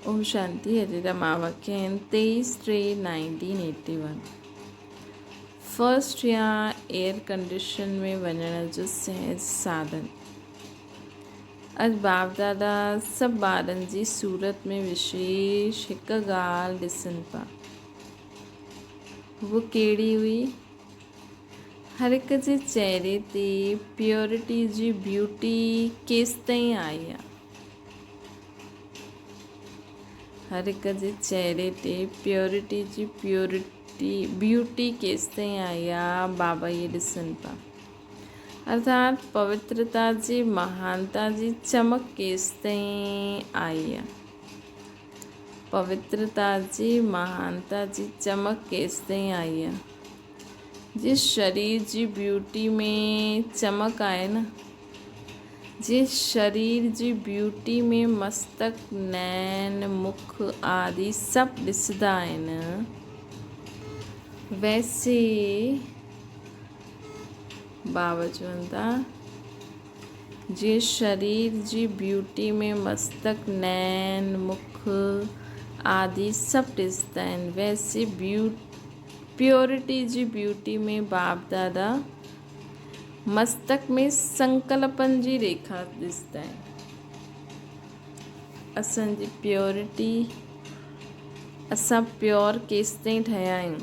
Om Shanti. Hare Rama वाक्यन 23/3/1981। First या air condition में वञण जो सहज साधन। अॼु बाप दादा सभु ॿारनि जी सूरत में विशेष हिकु ॻाल्हि ॾिसनि पिया। वो कहिड़ी हुई? हर हिक जे चहिरे ते प्योरिटी जी ब्यूटी केसिताईं आई आहे। हर हिक जे चहिरे ते प्योरिटी जी ब्यूटी केसिताईं आई आहे। बाबा ये ॾिसनि पिया। अर्थात पवित्रता जी महानता जी चमक केसिताईं आई आहे। पवित्रता जी महानता जी चमक केसिताईं आई आहे। जिस शरीर जी ब्यूटी में चमक आहे न, जिस शरीर जी ब्यूटी में मस्तक, नैन, मुख आदि सभु ॾिसंदा आहिनि, वैसे बाबा चवनि था, जिस शरीर जी ब्यूटी में मस्तक, नैन, मुख आदि सभु ॾिसंदा आहिनि, वैसे प्योरिटी जी ब्यूटी में बाप दादा मस्तक में संकल्पन जी रेखा ॾिसंदा आहिनि। असांजी प्योरिटी, असां प्योर केसिताईं ठहिया आहियूं,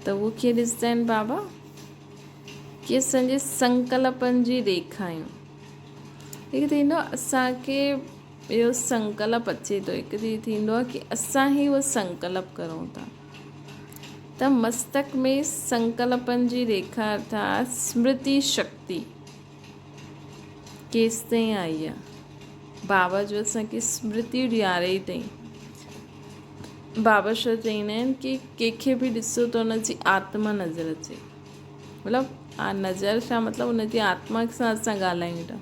त उहो कीअं ॾिसंदा आहिनि बाबा? कि असांजे संकल्पन जी रेखा आहियूं। हिकु थींदो आहे असांखे इहो संकल्प अचे थो, हिकु थींदो आहे कि असां ई उहो संकल्प करूं था। त मस्तक में संकल्पन जी रेखा अर्थात स्मृति शक्ति केसिताईं आई आहे। बाबा जो असांखे स्मृति ॾियारे ई अथई। बाबा छा चवंदा आहिनि कि कंहिंखे बि ॾिसो त हुनजी आत्मा नज़र अचे। मतिलबु नज़र छा मतिलबु हुनजी आत्मा सां असां ॻाल्हायूं था,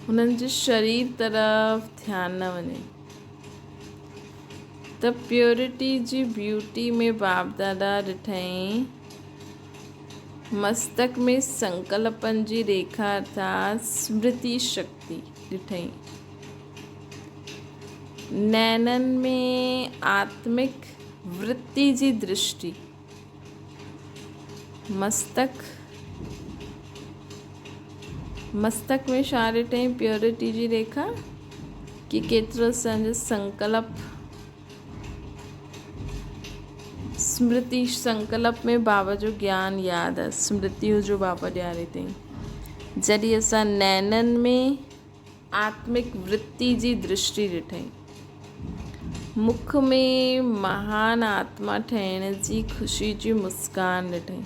हुननि जे शरीर तरफ़ ध्यानु न वञे। त प्योरिटी जी ब्यूटी में बाप दादा ॾिठईं मस्तक में संकल्पन जी रेखा अर्थात स्मृति शक्ति ॾिठईं। नैनन में आत्मिक वृत्ति जी दृष्टि। मस्तक में छा ॾिठईं? प्योरिटी जी रेखा, कि केतिरो असांजो संकल्प, स्मृति संकल्प में बाबा जो ज्ञान यादि आहे, स्मृतियूं जो बाबा ॾियारे अथई। जॾहिं असां नैनन में आत्मिक वृत्ति जी दृष्टि ॾिठईं, मुख में महान आत्मा ठहिण जी ख़ुशी जी मुस्कान ॾिठईं,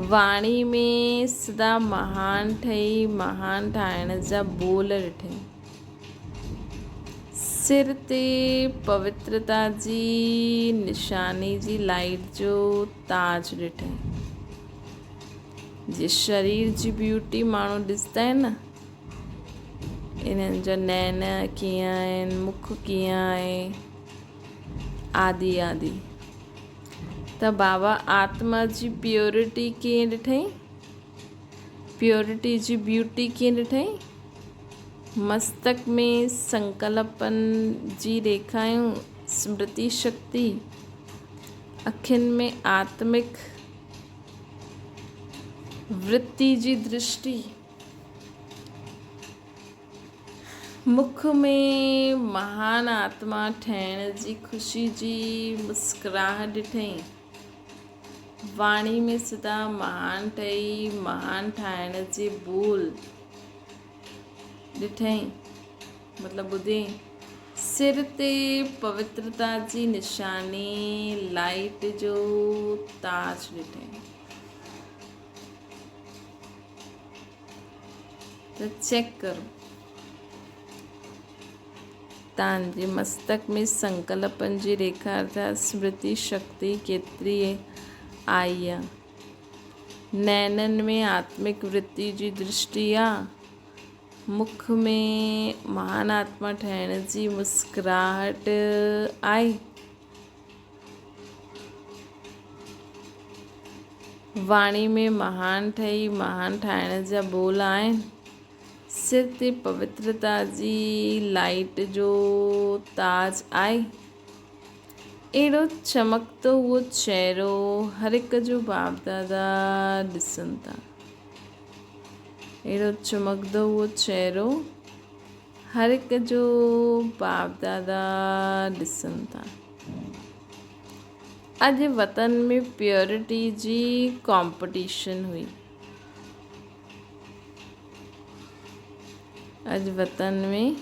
वाणी में सदा महान ठही महान ठाहिण जा बोल ॾिठईं, सिर ते पवित्रता जी निशानी जी लाइट जो ताज ॾिठईं। जिस शरीर जी ब्यूटी माण्हू ॾिसंदा आहिनि न, इन्हनि जा नैन कीअं आहिनि, मुख कीअं आहे, आदि आदि। त बाबा आत्मा जी प्योरिटी कीअं ॾिठईं? प्योरिटी जी ब्यूटी कीअं ॾिठईं? मस्तक में संकल्पन जी रेखायूं, स्मृति शक्ति, अखियुनि में आत्मिक वृत्ति जी दृष्टि, मुख में महान आत्मा ठहिण जी ख़ुशी जी मुस्कुराहट ॾिठईं, वाणी में सदा महान ठही महान ठाहिण जे बोल ॾिठईं, मतिलबु ॿुधे। सिर ते पवित्रता जी निशानी लाइट जो ताज ॾिठईं। त चेक करो तव्हांजे मस्तक में संकल्पन जी रेखा अर्थात स्मृति शक्ति केतिरी आई आहे। नैनन में आत्मिक वृत्ति जी दृष्टि आहे, मुख में महान आत्मा ठहिण जी मुस्कुराहट आहे, वाणी में महान ठही महान ठाहिण जा बोल आहिनि। सिर ते पवित्रता जी लाइट जो ताज आहे। अहिड़ो चमकंदो उहो चहिरो हर हिक जो बाप दादा ॾिसनि था। अहिड़ो चमकंदो उहो चहिरो हर हिक जो बाप दादा ॾिसनि था। अॼु वतन में प्योरिटी जी कॉम्पिटिशन हुई। अॼु वतन में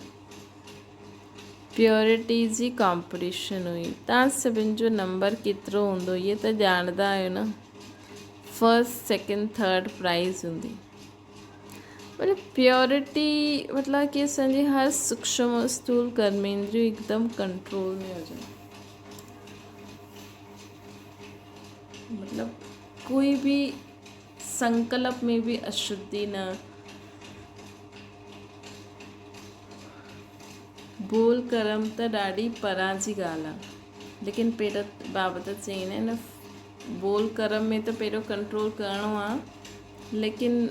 प्योरिटी जी कॉम्पिटिशन हुई। तव्हां सभिनि जो नंबर केतिरो हूंदो इहे त ॼाणंदा आहियो न। फर्स्ट सेकेंड थर्ड प्राइज़ हूंदी। पर प्योरिटी मतिलबु कि असांजी हर सूक्ष्म स्थूल कर्मेंद्रियूं हिकदमि कंट्रोल में हुजनि। मतलब कोई भी संकल्प में भी अशुद्धि न, बोल कर्म त ॾाढी परां जी ॻाल्हि आहे। लेकिन पहिरियों बाबा त चईंदा आहिनि न, बोल कर्म में त पहिरियों कंट्रोल करिणो आहे। लेकिन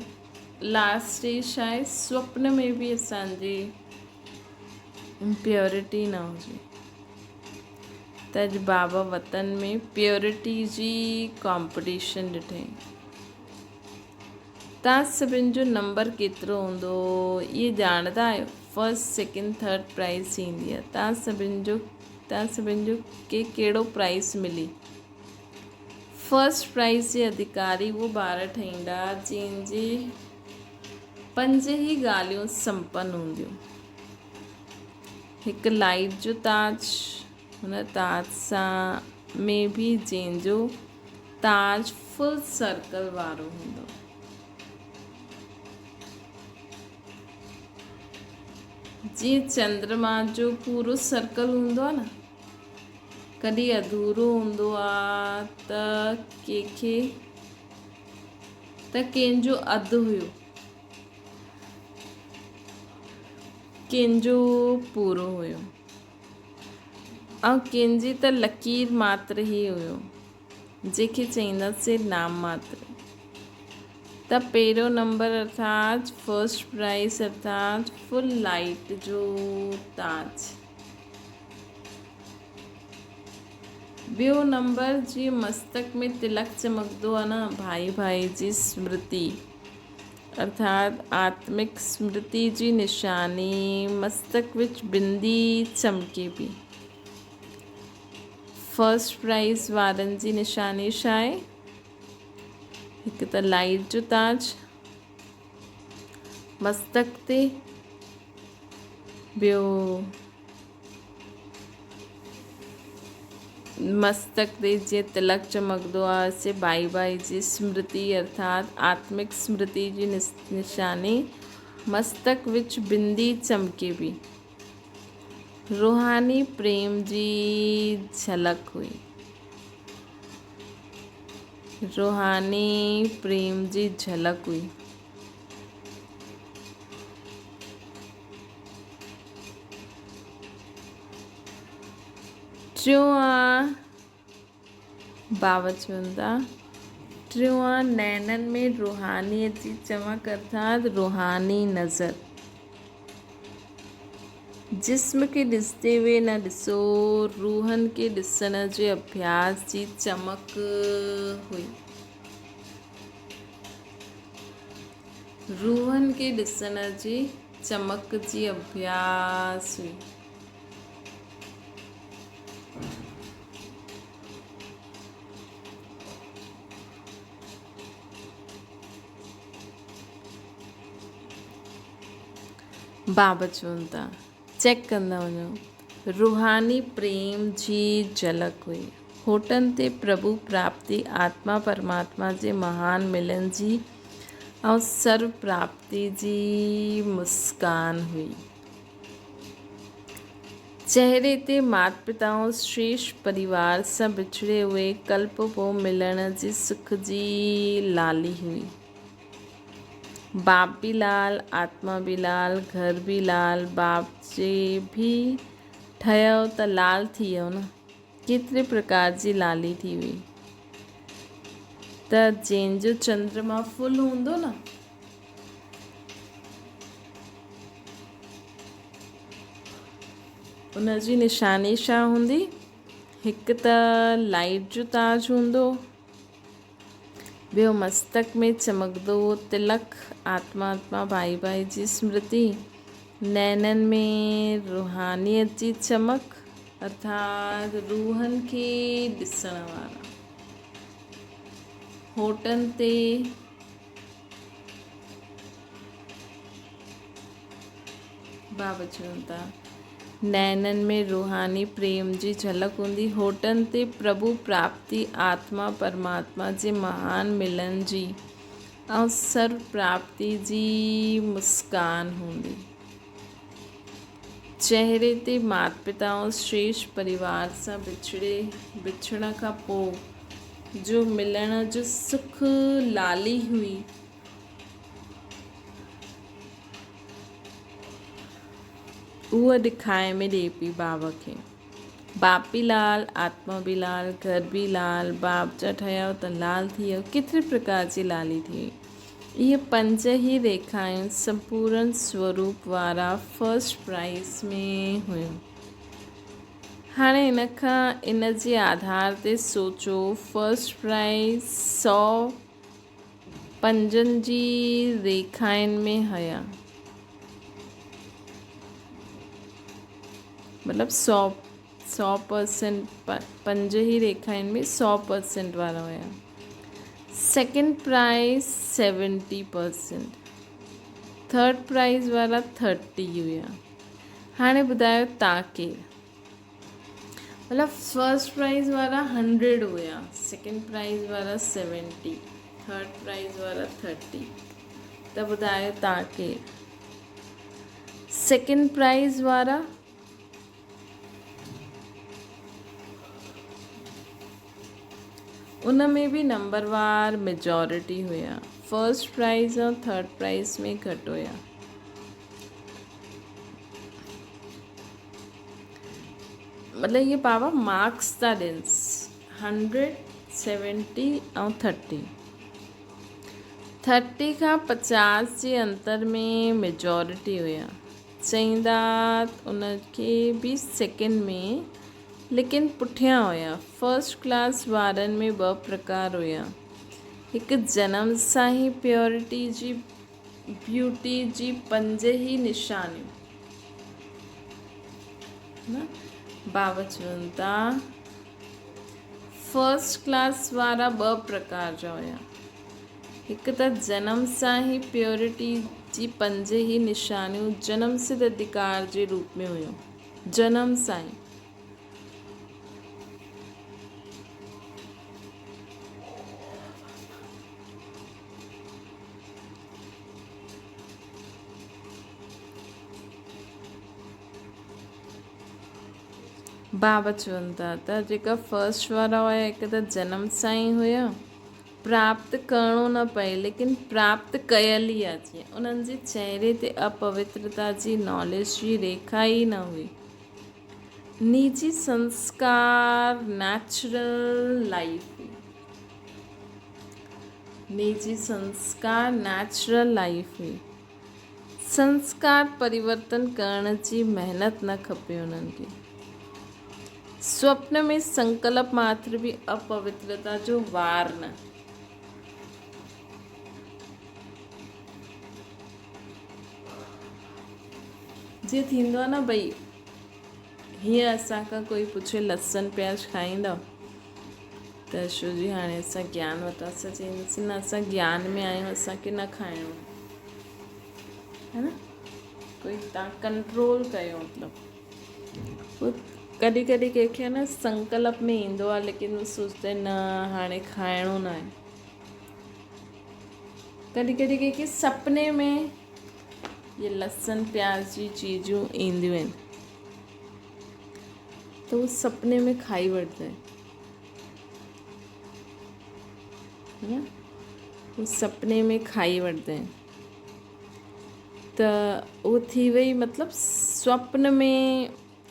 लास्ट स्टेज छा आहे, स्वप्न में बि असांजी प्योरिटी न हुजे। त अॼु बाबा वतन में प्योरिटी जी कॉम्पिटिशन ॾिठई। तव्हां सभिनि जो नंबर केतिरो हूंदो इहे ॼाणंदा आहियो। फर्स्ट सेकेंड थर्ड प्राइज़ ईंदी आहे। तव्हां सभिनि जो कहिड़ो प्राइज़ मिली। फर्स्ट प्राइज़ जे अधिकारी उहो ॿार ठहींदा जंहिंजी 5 ई ॻाल्हियूं संपन्न हूंदियूं। हिकु लाइट जो ताज, हुन ताज सां में बि जंहिंजो ताज फुल सर्कल वारो हूंदो। जीअं चंद्रमा जो पूरो सर्कल हूंदो आहे न, कॾहिं अधूरो हूंदो आहे त कंहिंजो अधु हुयो, कंहिंजो पूरो हुयो, ऐं कंहिंजी त लकीर मात्र ई हुयो, जंहिंखे चईंदासीं नाम मात्र। त पहिरियों नंबर अर्थात फर्स्ट प्राइज़ अर्थात फुल लाइट जो ताज। ॿियो नंबर जीअं मस्तक में तिलक चमकंदो आहे न, भाई भाई जी स्मृति अर्थात आत्मिक स्मृति जी निशानी। मस्तक विच बिंदी चमके पई। फर्स्ट प्राइज़ वारनि जी निशानी छा आहे? हिकु त लाइट जो ताज मस्तक ते, ॿियो मस्तक ते जीअं तिलक चमकंदो आहे, से भाई भाई जी स्मृति अर्थात आत्मिक स्मृति जी निशानी। मस्तक विच बिंदी चमके पई। रूहानी प्रेम जी झलक हुई। रूहानी प्रेम जी झलक हुई। टियों आहे बाबा चवनि था, टियों आहे नैननि में रूहानीअत जी चमक अर्थात रूहानी नज़र। जिस्म खे ॾिसंदे हुए न ॾिसो, रूहनि खे ॾिसण जे अभ्यास जी चमक हुई। रूहनि खे ॾिसण जी चमक जी अभ्यास हुई। बाबा चवनि था, चेक कंदा वञो। रूहानी प्रेम जी झलक हुई। होठनि ते प्रभु प्राप्ति आत्मा परमात्मा जे महान मिलन जी ऐं सर्व प्राप्ति जी मुस्कान हुई। चेहरे ते माता पिता ऐं श्रेष्ठ परिवार सां बिछड़े हुए कल्प पोइ मिलण जी सुख जी लाली हुई। बाप भी लाल, आत्मा भी लाल, घर भी लाल। बाप जे भी ठहियो त लाल थी वियो न, केतिरे प्रकार जी लाली थी हुई। त जंहिंजो चंद्रमा फुल हूंदो न, उनजी निशानी छा हूंदी? हिकु त लाइट जो ताज हूंदो, ॿियो मस्तक में चमकंदो तिलक, आत्मा आत्मा भाई भाई जी स्मृति, नैननि में रूहानियत जी चमक अर्थात रूहनि खे ॾिसण वारा, होठनि ते बाबा चवनि था नैननि में रूहानी प्रेम जी झलक हूंदी, होठनि ते प्रभु प्राप्ति आत्मा परमात्मा जे महान मिलन जी ऐं सर्व प्राप्ति जी मुस्कान हूंदी, चेहरे ते माता पिता ऐं श्रेष्ठ परिवार सां बिछड़ण खां पोइ जो मिलण जो सुख लाली हुई, उहा ॾेखारे में ॾिए पई बाबा खे। बाप बि लाल, आत्मा बि लाल, घर बि लाल, बाप जा ठहिया त लाल थी वियो, केतिरे प्रकार जी लाली थी वई। इहे 5 ई रेखायूं संपूर्ण स्वरूप वारा फर्स्ट प्राइज़ में हुयूं। हाणे इन खां इन जे आधार ते सोचो, फर्स्ट प्राइज़ 100 5 जी रेखाउनि में हुया, मतलब 100% 5 ही रेखाउनि में 100% वारा हुया। सेकेंड प्राइज़ 70%, थर्ड प्राइज़ वारा 30 हुया। हाणे ॿुधायो तव्हां केरु? मतलब फर्स्ट प्राइज़ वारा 100 हुया, सेकेंड प्राइज़ वारा 70, थर्ड प्राइज़ वारा 30, त ॿुधायो तव्हां केरु? सेकेंड प्राइज़ वारा उन में बि नंबरवार मेजॉरिटी हुया, फर्स्ट प्राइज़ और थर्ड प्राइज़ में घटि हुया। मतलब ये बाबा मार्क्स था ॾियनि 100, 70 ऐं 30 खां 50 जे अंतर में मेजॉरिटी हुया, चईंदा उनखे बि सेकेंड में, लेकिन पुठियां हुया। फर्स्ट क्लास वारनि में 2 प्रकार हुया, हिकु जनम सां ई प्योरिटी जी ब्यूटी जी 5 ही निशानियूं न, बाबा चवनि था फर्स्ट क्लास वारा 2 प्रकार जा हुया, हिकु त जनम सां ई प्योरिटी जी 5 ही निशानियूं जन्म सिद्ध अधिकार जे रूप में हुयूं, जनम सां ई। बाबा चवनि था त जेका फर्स्ट वारा हुया, हिकु त जनम सां ई हुया, प्राप्त करिणो न पए, लेकिन प्राप्त कयल ई आहे। जीअं उन्हनि जे चेहरे ते अपवित्रता जी नॉलेज जी रेखा ई न हुई। निजी संस्कार नेचुरल लाइफ, निजी संस्कार नेचुरल लाइफ हुई, संस्कार परिवर्तन करण जी महिनत न खपे उन्हनि खे। स्वप्न में संकल्प मात्र भी अपवित्रता जो वार न, जे थींदो आहे न भई, हीअं असांखां कोई पुछे लसन प्याज खाईंदव त छो जी हाणे असां ज्ञान वठा, असां चईंदासीं न असां ज्ञान में आहियूं, असांखे न खाइणो है न, कोई तव्हां कंट्रोल कयो। मतिलबु कॾहिं कॾहिं कंहिंखे न संकल्प में ईंदो आहे, लेकिन उहो सोचते न हाणे खाइणो न आहे। कॾहिं कॾहिं कंहिंखे सपने में ये लसन प्याज जी चीज़ूं ईंदियूं आहिनि, त उहो सपने में खाई वठंदा आहिनि, है न, उहो सपने में खाई वठंदा आहिनि, त उहो थी वई मतिलबु स्वप्न में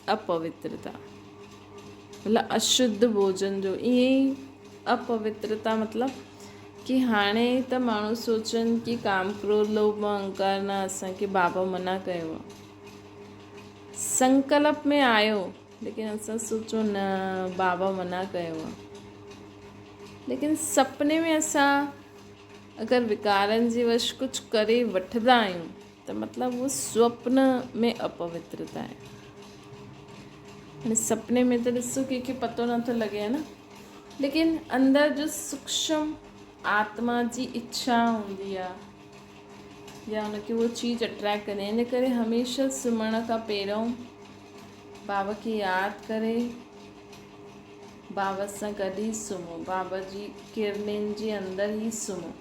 अपवित्रता, मतलब अशुद्ध भोजन जो ईअं ई अपवित्रता, मतलब कि हाणे त माण्हू सोचनि कि काम क्रोध लोभ मोह अहंकार न असांखे बाबा मना कयो आहे। संकल्प में आयो लेकिन असां सोचो न बाबा मना कयो आहे। लेकिन सपने में असां अगरि विकारनि जे वश कुझु करे वठंदा आहियूं त मतिलबु उहो स्वप्न में अपवित्रता आहे। हाणे सपने में त ॾिसो कंहिंखे पतो नथो लॻे है न, लेकिन अंदरि जो सूक्ष्म आत्मा जी इच्छा हूंदी आहे या उनखे उहो चीज़ अट्रैक्ट करे। इन करे हमेशह सुम्हण खां पहिरियों बाबा खे यादि करे बाबा सां गॾु ई सुम्हो, बाबा जी किरननि जे अंदरि ई सुम्हो,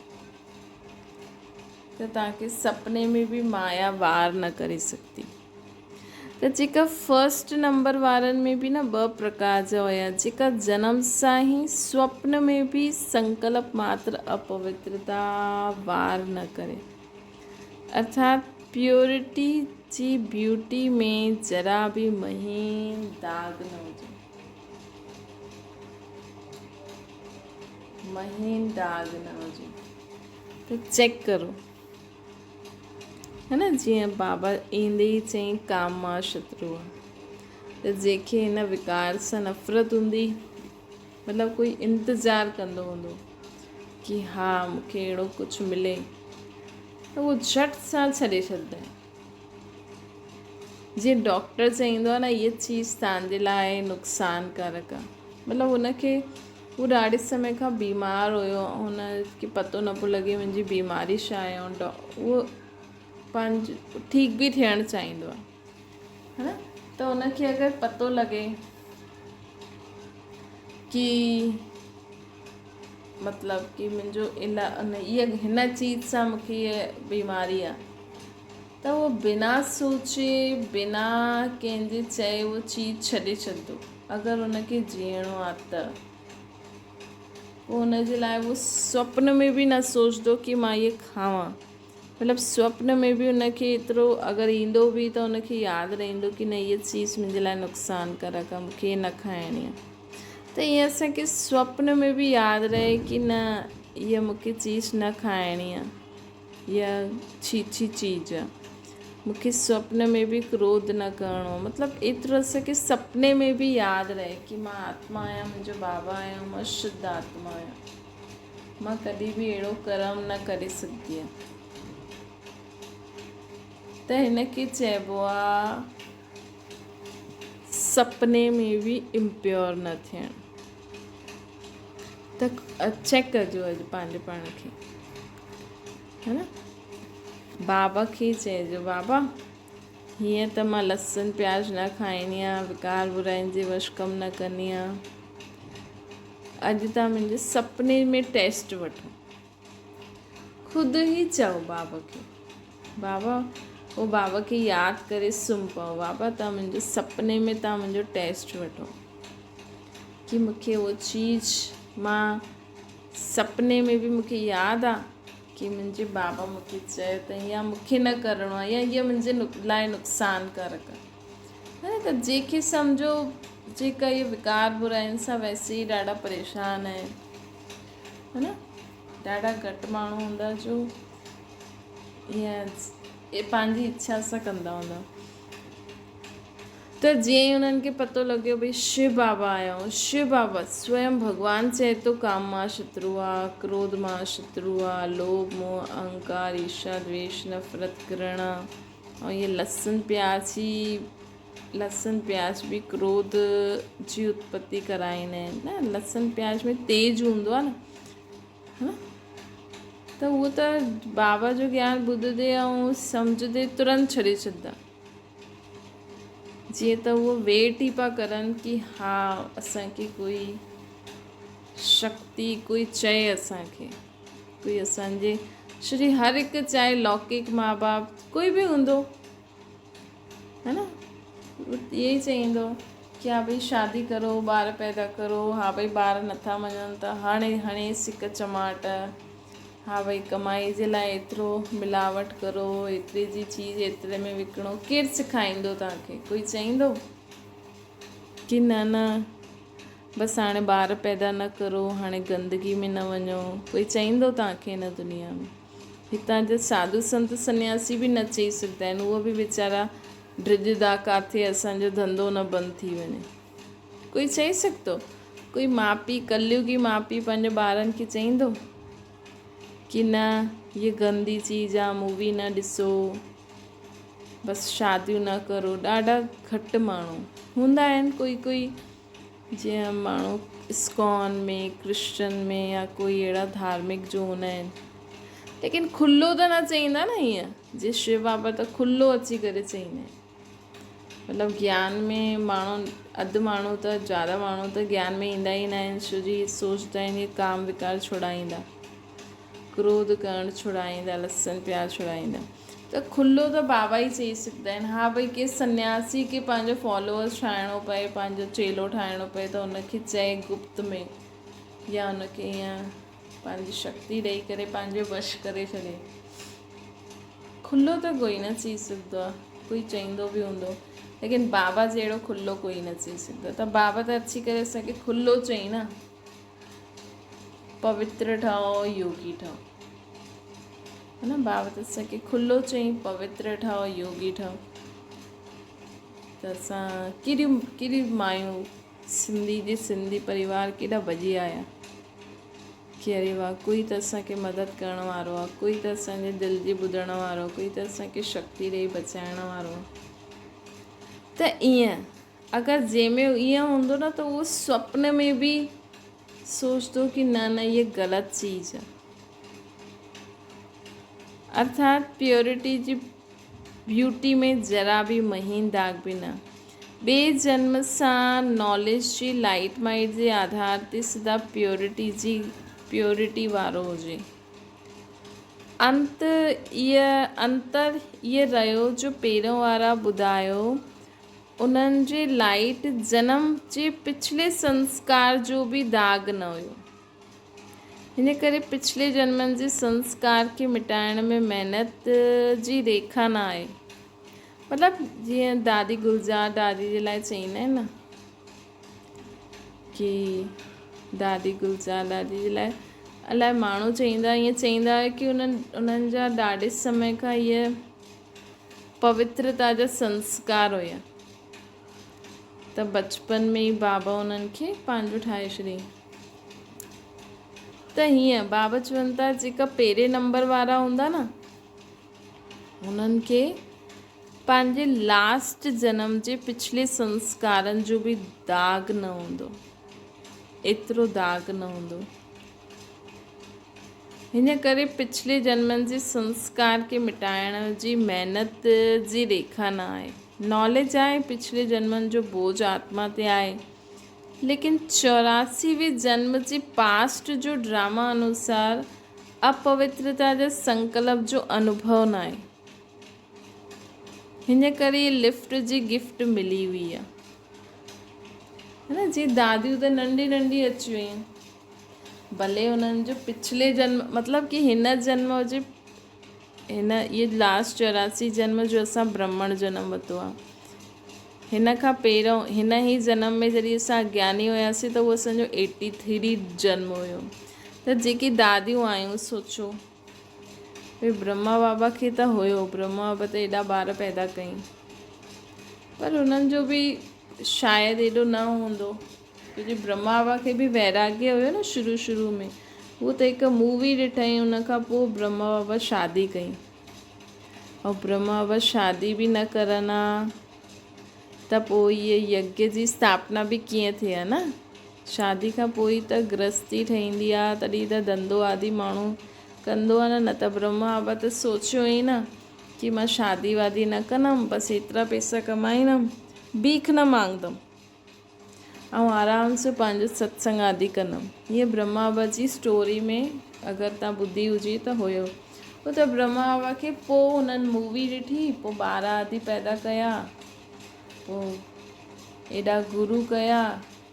त तव्हांखे सपने में बि माया वार न करे सघंदी। त जेका फर्स्ट नंबर वारनि में बि न 2 प्रकार जा हुया, जेका जनम सां ई स्वप्न में बि संकल्प मात्र अपवित्रता वार न करे, अर्थात प्योरिटी जी ब्यूटी में जरा भी महीन दाग न हुजे, महीन दाग न हुजे। त चेक करो है न, जीअं बाबा ईंदे ई चई काम मां शत्रु आहे, त जंहिंखे हिन विकार सां नफ़रत हूंदी, मतिलबु कोई इंतज़ारु कंदो हूंदो कि हा मूंखे अहिड़ो कुझु मिले, त उहो झटि सां छॾे छॾंदा आहिनि। जीअं डॉक्टर चईंदो आहे न इहा चीज़ तव्हांजे लाइ नुक़सानकारक आहे, मतिलबु हुनखे उहो ॾाढे समय खां बीमार हुयो, हुनखे पतो न पियो लॻे मुंहिंजी बीमारी छा आहे, ऐं उहो पंहिंजो ठीक भी थियणु चाहींदो आहे, है न। त हुनखे अगरि पतो लॻे कि मतिलबु कि मुंहिंजो इहा हिन चीज़ सां मूंखे इहा बीमारी आहे, त उहो बिना सोचे बिना कंहिंजे चए उहो चीज़ छॾे छॾंदो। अगरि हुनखे जीअणो आहे त पोइ हुनजे लाइ उहो स्वप्न में बि न सोचंदो कि मां इहे खावां, मतिलबु स्वप्न में बि हुनखे एतिरो अगरि ईंदो बि त हुनखे यादि रहंदो कि न इहा चीज़ मुंहिंजे लाइ नुक़सानकारक आहे, मूंखे न खाइणी आहे। त ईअं असांखे स्वप्न में बि यादि रहे कि न इहा मूंखे चीज़ न खाइणी आहे, इहा छी चीज़ आहे, मूंखे स्वप्न में बि क्रोध न करिणो, मतिलबु एतिरो असांखे सपने में बि यादि रहे कि मां आत्मा आहियां, मुंहिंजो बाबा आहियां, मां शुद्ध आत्मा आहियां, मां कॾहिं बि अहिड़ो कर्म न करे सघंदी आहियां। त हिनखे चइबो आहे सपने में बि इम्प्योर न थियणु। त चेक कजो अॼु पंहिंजे पाण खे, है न। बाबा खे चइजो बाबा हीअं त मां लहसुन प्याज न खाईंदी आहियां, विकार बुराइनि जे वश कमु न कंदी आहियां, अॼु तव्हां मुंहिंजे सपने में टेस्ट वठो, ख़ुदि ई चओ बाबा खे। बाबा उहो बाबा खे यादि करे सुम्ही पओ, बाबा तव्हां मुंहिंजे सपने में तव्हां मुंहिंजो टेस्ट वठो कि मूंखे उहो चीज़ मां सपने में बि मूंखे यादि आहे कि मुंहिंजे बाबा मूंखे चयो त इहा मूंखे न करिणो आहे या इहा मुंहिंजे लाइ नुक़सानकारक आहे। त जंहिंखे सम्झो जेका इहे विकार बुराइनि सां वैसे ई ॾाढा परेशान आहिनि, है न, ॾाढा घटि माण्हू हूंदा जो ईअं पंहिंजी इच्छा सां कंदा हूंदा। त जीअं ई उन्हनि खे पतो लॻियो भई शिव बाबा आया, शिव बाबा स्वयं भॻवानु चए थो काम मां शत्रु आहे, क्रोध मां शत्रु आहे, लोभ मोह अहंकार ईर्ष्या द्वेष नफ़रत घृणा, ऐं इहे लहसुन प्याज बि क्रोध जी उत्पत्ति कराईंदा आहिनि न। लहसुन प्याज में तेज हूंदो आहे न, है न। त उहो त बाबा जो ज्ञान ॿुधंदे ऐं सम्झंदे तुरंत छॾे छॾंदा, जीअं त उहो वेट ई पिया करनि कि हा असांखे कोई शक्ति कोई चए, असांखे कोई असांजे श्री हर हिकु चाहे लौकिक माउ बाप कोई बि हूंदो, है न, इहे ई चईंदो कि हा भई शादी करो, ॿार पैदा करो, हा भई ॿार नथा मञनि त हाणे सिक चमाट, हा भई कमाई जे लाइ एतिरो मिलावट करो, एतिरे जी चीज़ एतिरे में विकिणो, केरु सेखारींदो तव्हांखे? कोई चईंदो कि न बसि हाणे ॿार पैदा न करो, हाणे गंदगी में न वञो, कोई चईंदो तव्हांखे हिन दुनिया में? हितां जा साधू संत सन्यासी बि न चई सघंदा आहिनि, उहो बि वीचारा ड्रिजदा किथे असांजो धंधो न बंदि थी वञे। कोई चई सघंदो? कोई माउ पीउ, कलयुगी माउ पीउ पंहिंजे ॿारनि खे चईंदो कि न ये गंदी चीज़ आहे, मूवी न ॾिसो, बसि शादियूं न करो? ॾाढा घटि माण्हू हूंदा आहिनि, कोई जीअं माण्हू इस्कॉन में, क्रिश्चन में, या कोई अहिड़ा धार्मिक जो हूंदा आहिनि, लेकिन खुलो त न चईंदा न। हीअं जीअं शिव बाबा त खुलो अची करे चईंदा आहिनि। मतिलबु ज्ञान में माण्हू, अधु माण्हू त, ज़्यादा माण्हू त ज्ञान में ईंदा ई न आहिनि, छो जी सोचंदा आहिनि इहे काम विकार छुड़ाईंदा, क्रोध करणु छुड़ाईंदा, लसन प्यार छुड़ाईंदा। त खुलो त बाबा ई चई सघंदा आहिनि। हा भई, के सन्यासी खे पंहिंजो फॉलोअर्स ठाहिणो पए, पंहिंजो चेलो ठाहिणो पए, त उनखे चए गुप्त में, या उनखे ईअं पंहिंजी शक्ति ॾेई करे पंहिंजो वश करे छॾे। खुलो त कोई न चई सघंदो आहे, कोई चईंदो बि हूंदो, लेकिन बाबा जहिड़ो खुलो कोई न चई सघंदो। त बाबा त अची करे असांखे खुलो चई न, पवित्र ठहो, योगी ठहो, है न? बाबा त असांखे खुलो चई, पवित्र ठहो, योगी ठहो। त असां केॾियूं मायूं सिंधी जे सिंधी परिवार केॾा भॼी आया कि अरे वाह, कोई त असांखे मदद करण वारो आहे, कोई त असांजे दिलि जी ॿुधण वारो, कोई त असांखे शक्ति ॾेई बचाइण वारो आहे। त ईअं अगरि जंहिंमें ईअं हूंदो न, त उहो सुपिने में बि सोचंदो कि न ये ग़लति चीज़ आहे। अर्थात प्योरिटी जी ब्यूटी में ज़रा बि महीन दाग बि न। ॿिए जन्म सां नॉलेज जी लाइट माइट जे आधार ते सिधा प्योरिटी वारो हुजे। अंतर इहो रहियो जो पहिरियों वारा ॿुधायो, उन्हनि जे लाइट जन्म जे पिछले संस्कार जो बि दाग न हुयो। हिन करे पिछले जन्मनि जे संस्कार खे मिटाइण में महिनत जी रेखा न आहे। मतिलबु जीअं दादी गुलजार दादी जे लाइ चईंदा आहिनि न कि दादी गुलजार दादी जे लाइ अलाए माण्हू ईअं चईंदा हुआ कि उन्हनि जा ॾाढे समय खां इहे पवित्रता जा संस्कार हुया, त बचपन में ई बाबा उन्हनि खे पंहिंजो ठाहे छॾियईं। त हीअं बाबा चवनि था, जेका पहिरें नंबर वारा हूंदा न, उन्हनि खे पंहिंजे लास्ट जन्म जे पिछले संस्कारनि जो बि दाग न हूंदो, एतिरो दाग न हूंदो। हिन करे पिछले जन्मनि जे संस्कार खे मिटाइण जी महिनत जी रेखा न आहे। नॉलेज आहे, पिछले जन्मनि जो बोझ आत्मा ते आहे, लेकिन 84वें जन्म जे पास्ट जो ड्रामा अनुसार अपवित्रता जे संकल्प जो अनुभव न आहे। हिन करे लिफ्ट जी गिफ्ट मिली हुई आहे, है न? जीअं दादियूं त नंढी अची वियूं आहिनि, भले हुननि जो पिछले जन्म, मतिलबु कि हिन जन्म जे इहे लास्ट 84 जन्म जो असां ब्राह्मण जनम वरितो आहे। हिन खां पहिरियों हिन ई जन्म में जॾहिं असां अज्ञानी हुआसीं, त उहो असांजो 83 जन्म हुयो। त जेकी दादियूं आहियूं, सोचो भई ब्रह्मा बाबा खे त हुयो, ब्रह्मा बाबा त एॾा ॿार पैदा कयईं, पर हुननि जो बि शायदि एॾो न हूंदो, छोकी ब्रह्मा बाबा खे बि वैराग्य हुयो न शुरू में। उहो त हिकु मूवी ॾिठईं, उन खां पोइ ब्रह्मा बाबा शादी कई, ऐं ब्रह्मा बाबा शादी बि न करनि हा, त पोइ इहे यज्ञ जी स्थापना बि कीअं थिए, आहे न? शादी खां पोइ त गृहस्थी ठहींदी आहे, तॾहिं त धंधो आदि माण्हू कंदो आहे न। त ब्रह्मा बाबा त सोचियो ई न कि मां शादी वादी न कंदमि, बसि एतिरा पैसा कमाईंदमि, भीख न मांगदमि, ऐं आराम सां पंहिंजो सत्संग आदि कंदमि। हीअं ब्रह्मा बाबा जी स्टोरी में अगरि तव्हां ॿुधी हुजे त हुयो। उहो त ब्रह्मा बाबा खे पोइ हुननि मूवी ॾिठी, पोइ ॿार आदि पैदा कया, पोइ एॾा गुरू कया,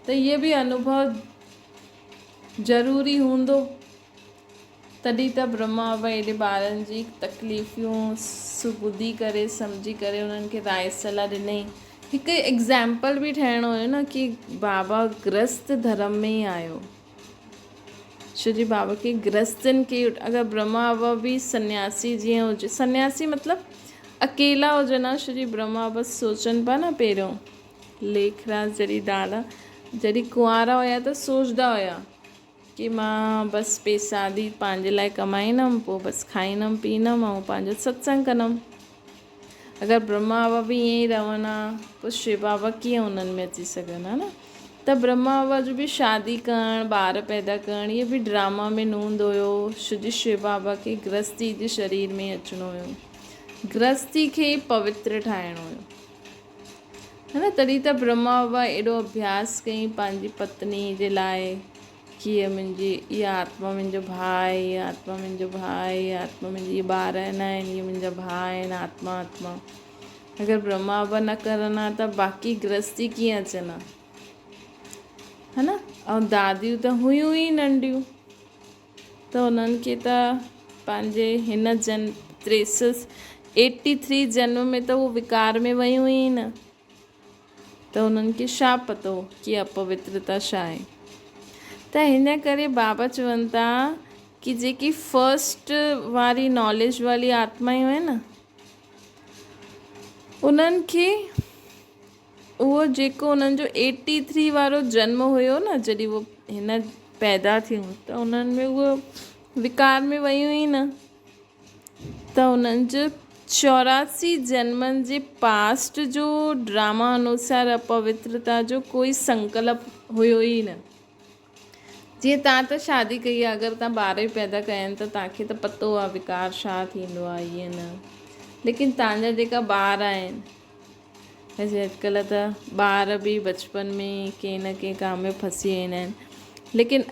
त इहे बि अनुभव ज़रूरी हूंदो, तॾहिं त ब्रह्मा बाबा एॾे ॿारनि जी तकलीफ़ूं ॿुधी करे, सम्झी करे उन्हनि खे राय सलाह ॾिनई हिकु एग्ज़ाम्पल बि ठाहिणो हुयो न कि बाबा गृहस्थ धर्म में ई आयो, छो जी बाबा खे गृहस्थनि खे, अगरि ब्रह्मा बाबा बि सन्यासी जीअं हुजे, सन्यासी मतिलबु अकेला हुजनि हा, छो जी ब्रह्मा बाबा सोचनि पिया न पहिरियों लेखराज जॾहिं कुंवारा हुया त सोचदा हुया कि मां बसि पैसादी पंहिंजे लाइ कमाईंदमि, पोइ बसि खाईंदमि पींदमि ऐं पंहिंजो सत्संग कंदमि। अगरि ब्रह्मा बाबा बि ईअं ई रहनि हा, पोइ शिव बाबा कीअं उन्हनि में अची सघनि हा न। त ब्रह्मा बाबा जो बि शादी करणु, ॿार पैदा करणु, इहे बि ड्रामा में न हूंदो हुयो, छो जो शिव बाबा खे गृहस्थी जे शरीर में अचिणो हुयो, गृहस्थी खे पवित्र ठाहिणो हुयो, है न। तॾहिं त ब्रह्मा बाबा एॾो अभ्यास कयईं पंहिंजी पत्नी जे लाइ कि इहा आत्मा मुंहिंजो भाउ आहे, इहा आत्मा मुंहिंजो भाउ आहे, इहा आत्मा मुंहिंजी, इहे ॿार न आहिनि, इहे मुंहिंजा भाउ आहिनि, आत्मा। अगरि ब्रह्मा बाबा न करनि हा त बाक़ी गृहस्थी कीअं अचनि हा, है न। ऐं दादियूं त हुयूं ई नंढियूं, त उन्हनि खे त पंहिंजे हिन 83 जन्म में त उहो विकार में वयूं ई न, त उन्हनि खे छा पतो कि अपवित्रता छा आहे। त हिन करे बाबा चवनि था कि जेकी फर्स्ट वारी नॉलेज वारी आत्मायूं आहिनि न, उन्हनि खे उहो जेको उन्हनि जो 83 वारो जन्म हुयो न, जॾहिं उहो हिन पैदा थियूं त उन्हनि में उहो विकार में वयूं ई न, त उन्हनि जो 84 जन्मनि जे पास्ट जो ड्रामा अनुसार अपवित्रता जो कोई संकल्प हुयो ई न। जीअं तव्हां त शादी कई आहे, अगरि तव्हां ॿार ई पैदा कया आहिनि त तव्हांखे त पतो आहे विकार छा थींदो आहे, ईअं न। लेकिन तव्हांजा जेका ॿार आहिनि, अॼुकल्ह त ॿार बि बचपन में कंहिं न कंहिं काम में फंसी वेंदा आहिनि, लेकिन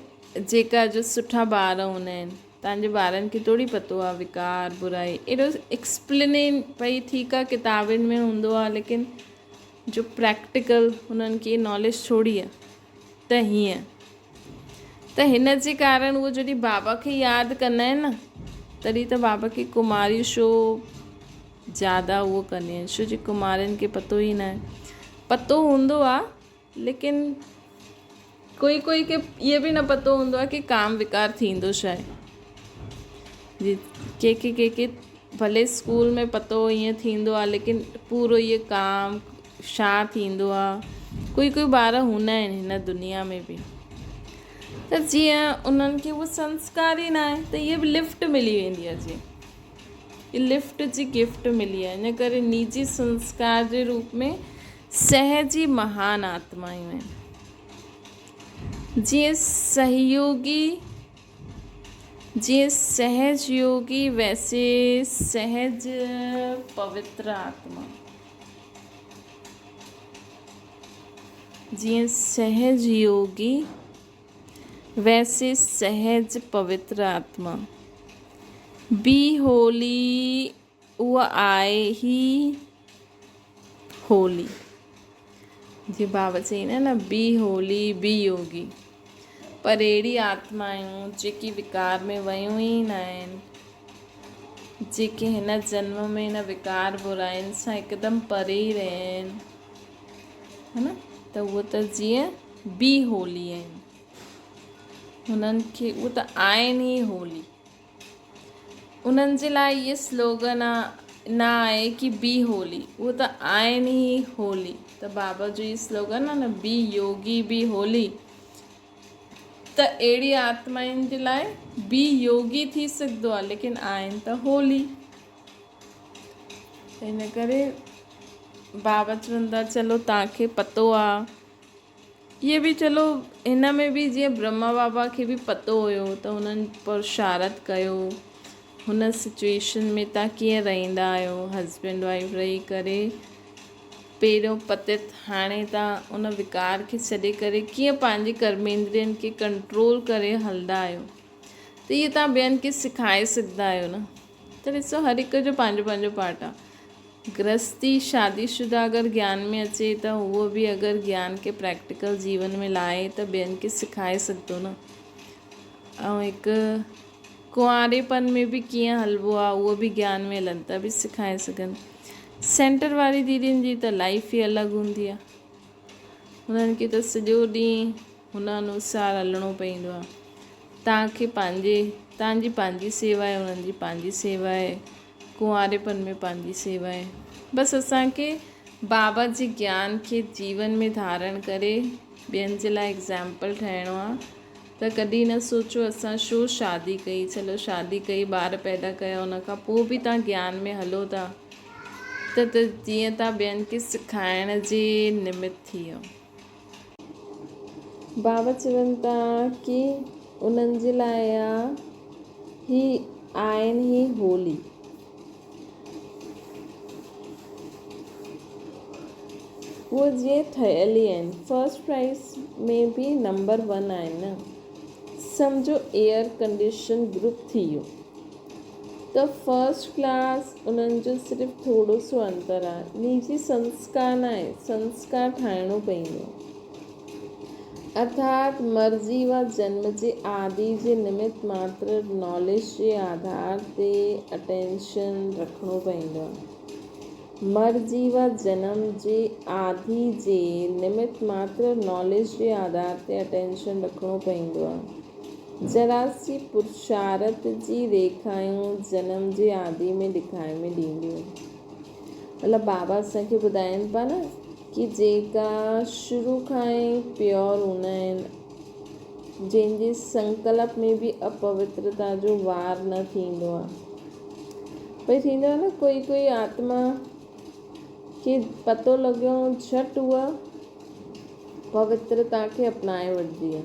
जेका जो सुठा ॿार हूंदा आहिनि, तव्हांजे ॿारनि खे थोरी पतो आहे विकार बुराई, एॾो एक्सप्लेन भई ठीकु आहे किताबुनि में हूंदो आहे, लेकिन जो प्रैक्टिकल उन्हनि खे नॉलेज थोरी आहे। त हीअं त हिन जे कारण उहो जॾहिं बाबा खे यादि कंदा आहिनि न, तॾहिं त बाबा खे कुमारियूं छो ज़्यादा उहो कंदियूं आहिनि, छो जो कुमारियुनि खे पतो ई न आहे, पतो हूंदो आहे लेकिन कोई खे इहो बि न पतो हूंदो आहे कि काम विकार थींदो छा आहे। जी के भले स्कूल में पतो ईअं थींदो आहे, लेकिन पूरो इहो काम छा थींदो आहे, कोई ॿार हूंदा आहिनि हिन दुनिया में बि, त जीअं उन्हनि खे उहो संस्कार ई न आहे, त इहे बि लिफ्ट मिली वेंदी आहे, जीअं लिफ्ट जी गिफ्ट मिली आहे। इन करे निजी संस्कार जे रूप में सहज ई महान आत्मायूं आहिनि, जीअं सहज योगी वैसे सहज पवित्र आत्मा, जीअं सहज योगी वैसे सहज पवित्र आत्मा, बी होली उहा आहे ही होली, जी बाबा चईंदा न बी होली बी योगी। पर अहिड़ी आत्मायूं जेकी विकार में वयूं ई न आहिनि, जेके हिन जन्म में हिन विकार बुराइनि सां हिकदमि परे ई रहिया आहिनि, है न, त उहो त जीअं बी होली आहिनि, उन्हनि खे उहो त आहिनि ई होली। उन्हनि जे लाइ इहे स्लोगन न आहे कि बी होली, उहो त आहिनि ई होली। त बाबा जो इहो स्लोगन आहे न, बी योगी बी होली, त अहिड़ी आत्माउनि जे लाइ बी योगी थी सघंदो आहे, लेकिन आहिनि त होली। हिन करे बाबा चवंदा चलो तव्हांखे पतो आहे, इहे बि चलो हिन में बि जीअं ब्रह्मा बाबा खे बि पतो हुयो, त उन्हनि पुरुषारथ कयो, हुन सिचुएशन में तव्हां कीअं रहंदा आहियो, हस्बैंड वाइफ रही करे पहिरियों पतित, हाणे तव्हां उन विकार खे छॾे करे कीअं पंहिंजे कर्मेंद्रियनि खे कंट्रोल करे हलंदा आहियो, त इहे तव्हां ॿियनि खे सेखारे सघंदा आहियो न। त ॾिसो हर हिक जो पंहिंजो पंहिंजो पार्ट आहे। गृहस्थी शादीशुदा अगरि ज्ञान में अचे त उहो बि अगरि ज्ञान खे प्रैक्टिकल जीवन में लाए त ॿियनि खे सेखारे सघंदो न। ऐं हिकु कुंवारेपन में बि कीअं हलिबो आहे उहो बि ज्ञान में हलनि था बि सेखारे सघनि। सेंटर वारी दीदियुनि जी त लाइफ ई अलॻि हूंदी आहे। हुननि खे त सॼो ॾींहुं हुन अनुसार हलणो पवंदो आहे। तव्हांजी पंहिंजी सेवा आहे, हुननि जी पंहिंजी सेवा आहे, कुंवारेपन में पंहिंजी सेवा आहे। बसि असांखे बाबा जे ज्ञान खे जीवन में धारण करे ॿियनि जे लाइ एग्ज़ाम्पल ठहिणो आहे। त कॾहिं न सोचो असां छो शादी कई, चलो शादी कई, ॿार पैदा कया, हुन खां पोइ बि तव्हां ज्ञान में हलो था त जीअं तव्हां ॿियनि खे सिखाइण जे निमित्त थी वियो। बाबा चवनि था कि उन्हनि जे लाइ ही आहिनि ही होली। उहे जीअं ठहियल ई आहिनि, फर्स्ट प्राइज़ में बि नंबर 1 आहिनि न। सम्झो एयर कंडीशन ग्रुप थी वियो त फर्स्ट क्लास उन्हनि जो सिर्फ़ु थोरो सो अंतर आहे। निजी संस्कार न आहे, संस्कार ठाहिणो पवंदो। अर्थात मर्ज़ी व जन्म जे आदि जे निमित्त मात्र नॉलेज जे आधार ते अटेंशन रखिणो पवंदो आहे। मर्ज़ी व जन्म जे आदि जे निमित्त मात्र नॉलेज जे आधार ते अटेंशन रखिणो पवंदो आहे। जरा सी पुरुषार्थ जी रेखायूं जन्म जे आदि में ॾेखारे में ॾींदियूं। मतिलबु बाबा असांखे ॿुधाइनि पिया न कि जेका शुरू खां ई प्योर हूंदा आहिनि, जंहिंजे संकल्प में बि अपवित्रता जो वार न थींदो आहे। भई थींदो आहे न कोई आत्मा खे पतो लॻियो झटि उहा पवित्रता खे अपनाए वठंदी आहे।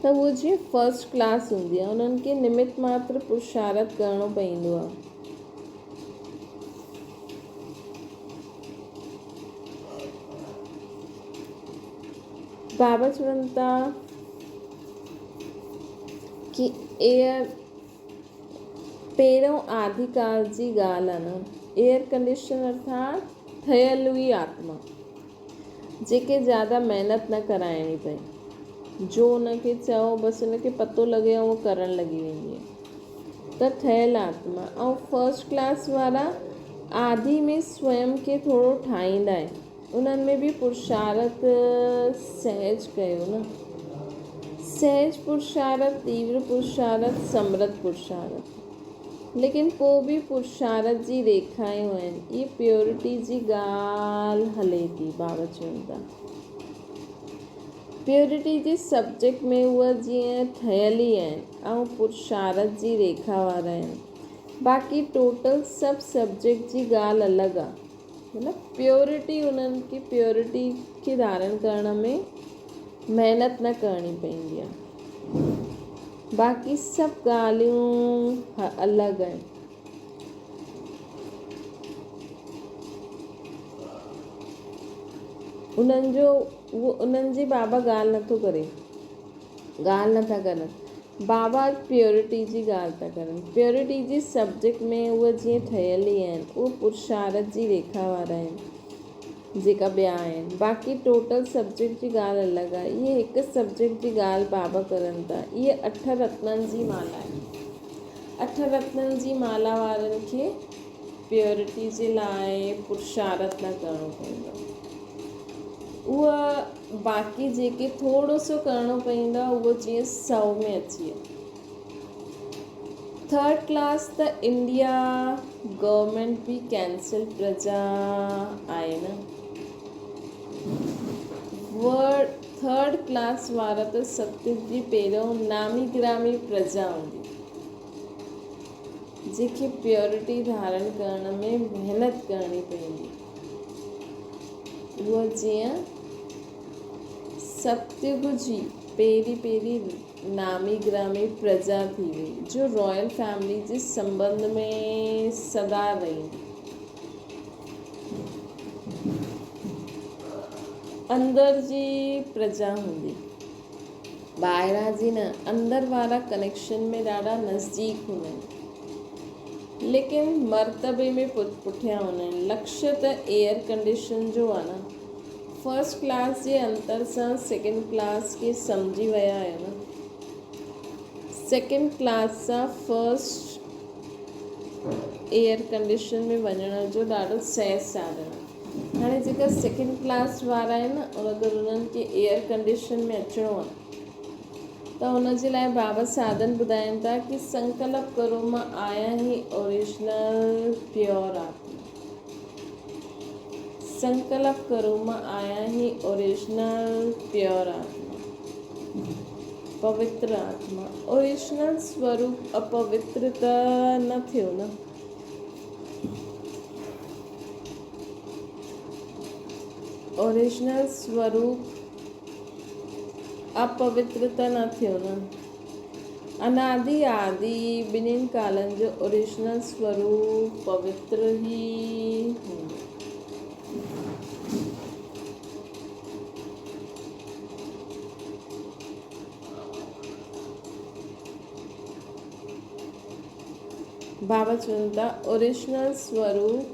त उहो जीअं फर्स्ट क्लास हूंदी आहे, उन्हनि खे निमित्त मात्र पुरुषार्थ करिणो पवंदो आहे। बाबा चवनि था कि पहिरियों आदिकाल जी ॻाल्हि आहे न, एयर कंडीशन अर्थात ठहियल हुई आत्मा, जेके ज़्यादा महिनत न कराइणी पई। जो उनखे चयो बसि उनखे पतो लॻे ऐं उहो करणु लॻी वेंदी आहे। त ठहियल आत्मा ऐं फर्स्ट क्लास वारा आदि में स्वयं खे थोरो ठाहींदा आहिनि। उन्हनि में बि पुरुषार्थ सहज कयो न, सहज पुरुषार्थ, तीव्र पुरुषार्थ, समृद्ध पुरुषार्थ। लेकिन पोइ बि पुरुषार्थ जी रेखायूं आहिनि। इहे प्योरिटी जी ॻाल्हि हले थी। बाबा चवनि था प्योरिटी जे सब्जेक्ट में उहा जीअं ठहियल ई आहिनि ऐं पुरुषार्थ जी रेखा वारा आहिनि। बाक़ी टोटल सभु सब्जेक्ट जी ॻाल्हि अलॻि आहे। मतिलबु प्योरिटी, उन्हनि खे प्योरिटी खे धारण करण में महिनत न करणी पवंदी आहे। बाक़ी सभु ॻाल्हियूं अलॻि आहिनि। उन्हनि जी बाबा ॻाल्हि नथा करनि। बाबा प्योरिटी जी ॻाल्हि था करनि। प्योरिटी जी सब्जेक्ट में उहे जीअं ठहियल ई आहिनि, उहे पुरुषार्थ जी रेखा वारा आहिनि जेका ॿिया आहिनि। बाक़ी टोटल सब्जेक्ट जी ॻाल्हि अलॻि आहे। इहे हिकु सब्जेक्ट जी ॻाल्हि बाबा करनि था। इहे 8 रत्ननि जी माला आहे। 8 रत्ननि जी माला वारनि खे प्योरिटी जे लाइ पुरुषार्थ न करिणो पवंदो। उहा बाक़ी जेके थोरो सो करिणो पवंदो आहे, उहो जीअं 100 में अची वियो। 3rd क्लास त इंडिया गवर्नमेंट बि कैंसिल प्रजा आहे न। 3rd क्लास वारा त सत्युग जी पहिरियों नामी ग्रामी प्रजा हूंदी, जंहिंखे प्योरिटी धारण करण में महिनत करणी पवंदी। उहा जीअं सत्युग जी पहिरीं नामी ग्रामी प्रजा थी वई, जो रॉयल फैमिली जे संबंध में सदा रही। अंदर जी प्रजा हूंदी, ॿाहिरां जी न। अंदर वारा कनेक्शन में ॾाढा नज़दीक हूंदा आहिनि, लेकिन मर्तबे में पुठियां हूंदा आहिनि। लक्ष्य त एयर कंडीशन जो आहे न। फर्स्ट क्लास जे अंतर सां सेकेंड क्लास खे सम्झी विया आहियो न। सेकेंड क्लास सां फर्स्ट एयर कंडीशन में वञण जो ॾाढो सहज साधन आहे। हाणे जेका सेकेंड क्लास वारा आहिनि न, अगरि उन्हनि खे एयर कंडीशन में अचिणो आहे त हुन जे लाइ बाबा साधन ॿुधाइनि था कि संकल्प करो मां आहियां ही ओरिजिनल प्योर आत्मा। संकल्प करो मां आहियां ही ओरिजिनल प्योर आत्मा, पवित्र आत्मा। ओरिजिनल स्वरूप अपवित्र त न थियो न। ओरिजिनल स्वरूप अपवित्र त न थियो न। अनादि आदि ॿिन्हिनि कालनि जो ओरिजिनल स्वरूप पवित्र ही हूंदो। बाबा चवनि था ओरिजिनल स्वरूप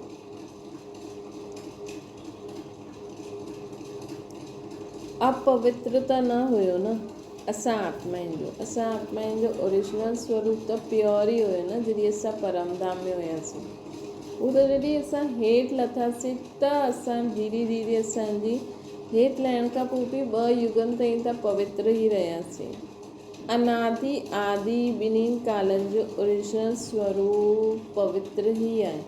अपवित्र त न हुयो न। असां आत्माउनि जो ओरिजिनल स्वरूप त प्योर ई हुयो न, जॾहिं असां परमधाम में हुयासीं। उहो त जॾहिं असां हेठि लथासीं त असां धीरे धीरे असांजी हेठि लहण खां पोइ बि 2 युगनि ताईं त पवित्र ई रहियासीं। अनादि आदि ॿिन्हिनि कालनि जो ओरिजिनल स्वरूप पवित्र ई आहे।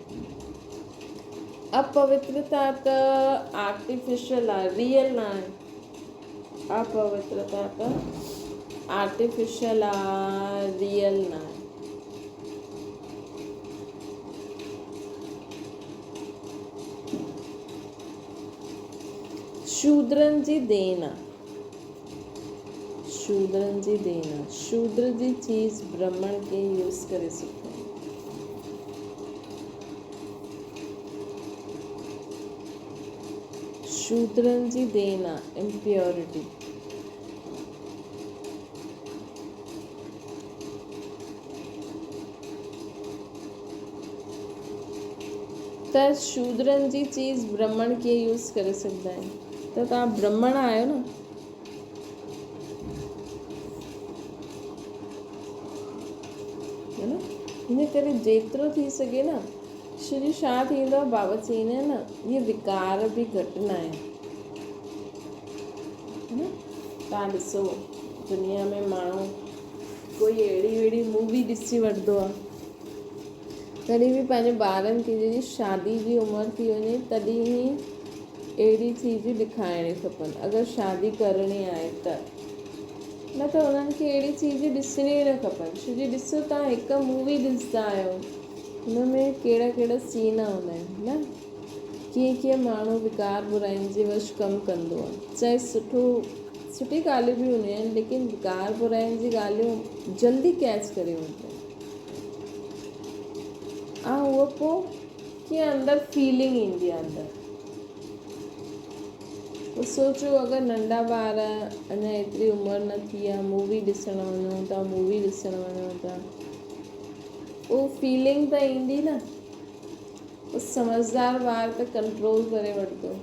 अपवित्रता त आर्टिफिशियल आहे, रियल न आहे। अपवित्रता त आर्टिफिशियल आहे, रियल न आहे। शूद्रनि जी देन आहे, शूद्रनि जी देन आहे। शूद्र जी चीज़ ब्राह्मण खे यूज़ करे सघंदा आहिनि। शूद्रनि जी देन आहे इम्प्योरिटी। त शूद्रनि जी चीज़ ब्राह्मण कीअं यूज़ करे सघंदा आहिनि? त तव्हां ब्राह्मण आहियो न। है न, हिन करे जेतिरो थी सघे न, श्री छा थींदो आहे, बाबा चईंदा आहिनि न, इहे विकार बि घटि न आहिनि। है न, तव्हां ॾिसो दुनिया में माण्हू कोई अहिड़ी मूवी ॾिसी वठंदो आहे, तॾहिं बि पंहिंजे ॿारनि खे जॾहिं शादी जी उमिरि थी वञे तॾहिं ई अहिड़ी चीज़ूं ॾेखारिणी खपनि। अगरि शादी करणी आहे त न त उन्हनि खे अहिड़ी चीज़ूं ॾिसणी ई न खपनि। छो जो ॾिसो, तव्हां हिकु मूवी ॾिसंदा आहियो, हुन में कहिड़ा कहिड़ा सीन हूंदा आहिनि न, कीअं कीअं माण्हू विकार बुराइनि जे वश कमु कंदो आहे। चाहे सुठी ॻाल्हियूं बि हूंदियूं आहिनि, लेकिन विकार बुराइनि जी ॻाल्हियूं जल्दी कैच करे वठंदियूं आहिनि। उहो पोइ कीअं अंदरि फीलिंग ईंदी आहे अंदरि। सोचो अगरि नंढा ॿार अञा एतिरी उमिरि न थी आहे, मूवी ॾिसणु वञूं था, उहो फीलिंग त ईंदी न। समझदार ॿार त कंट्रोल करे वठंदो,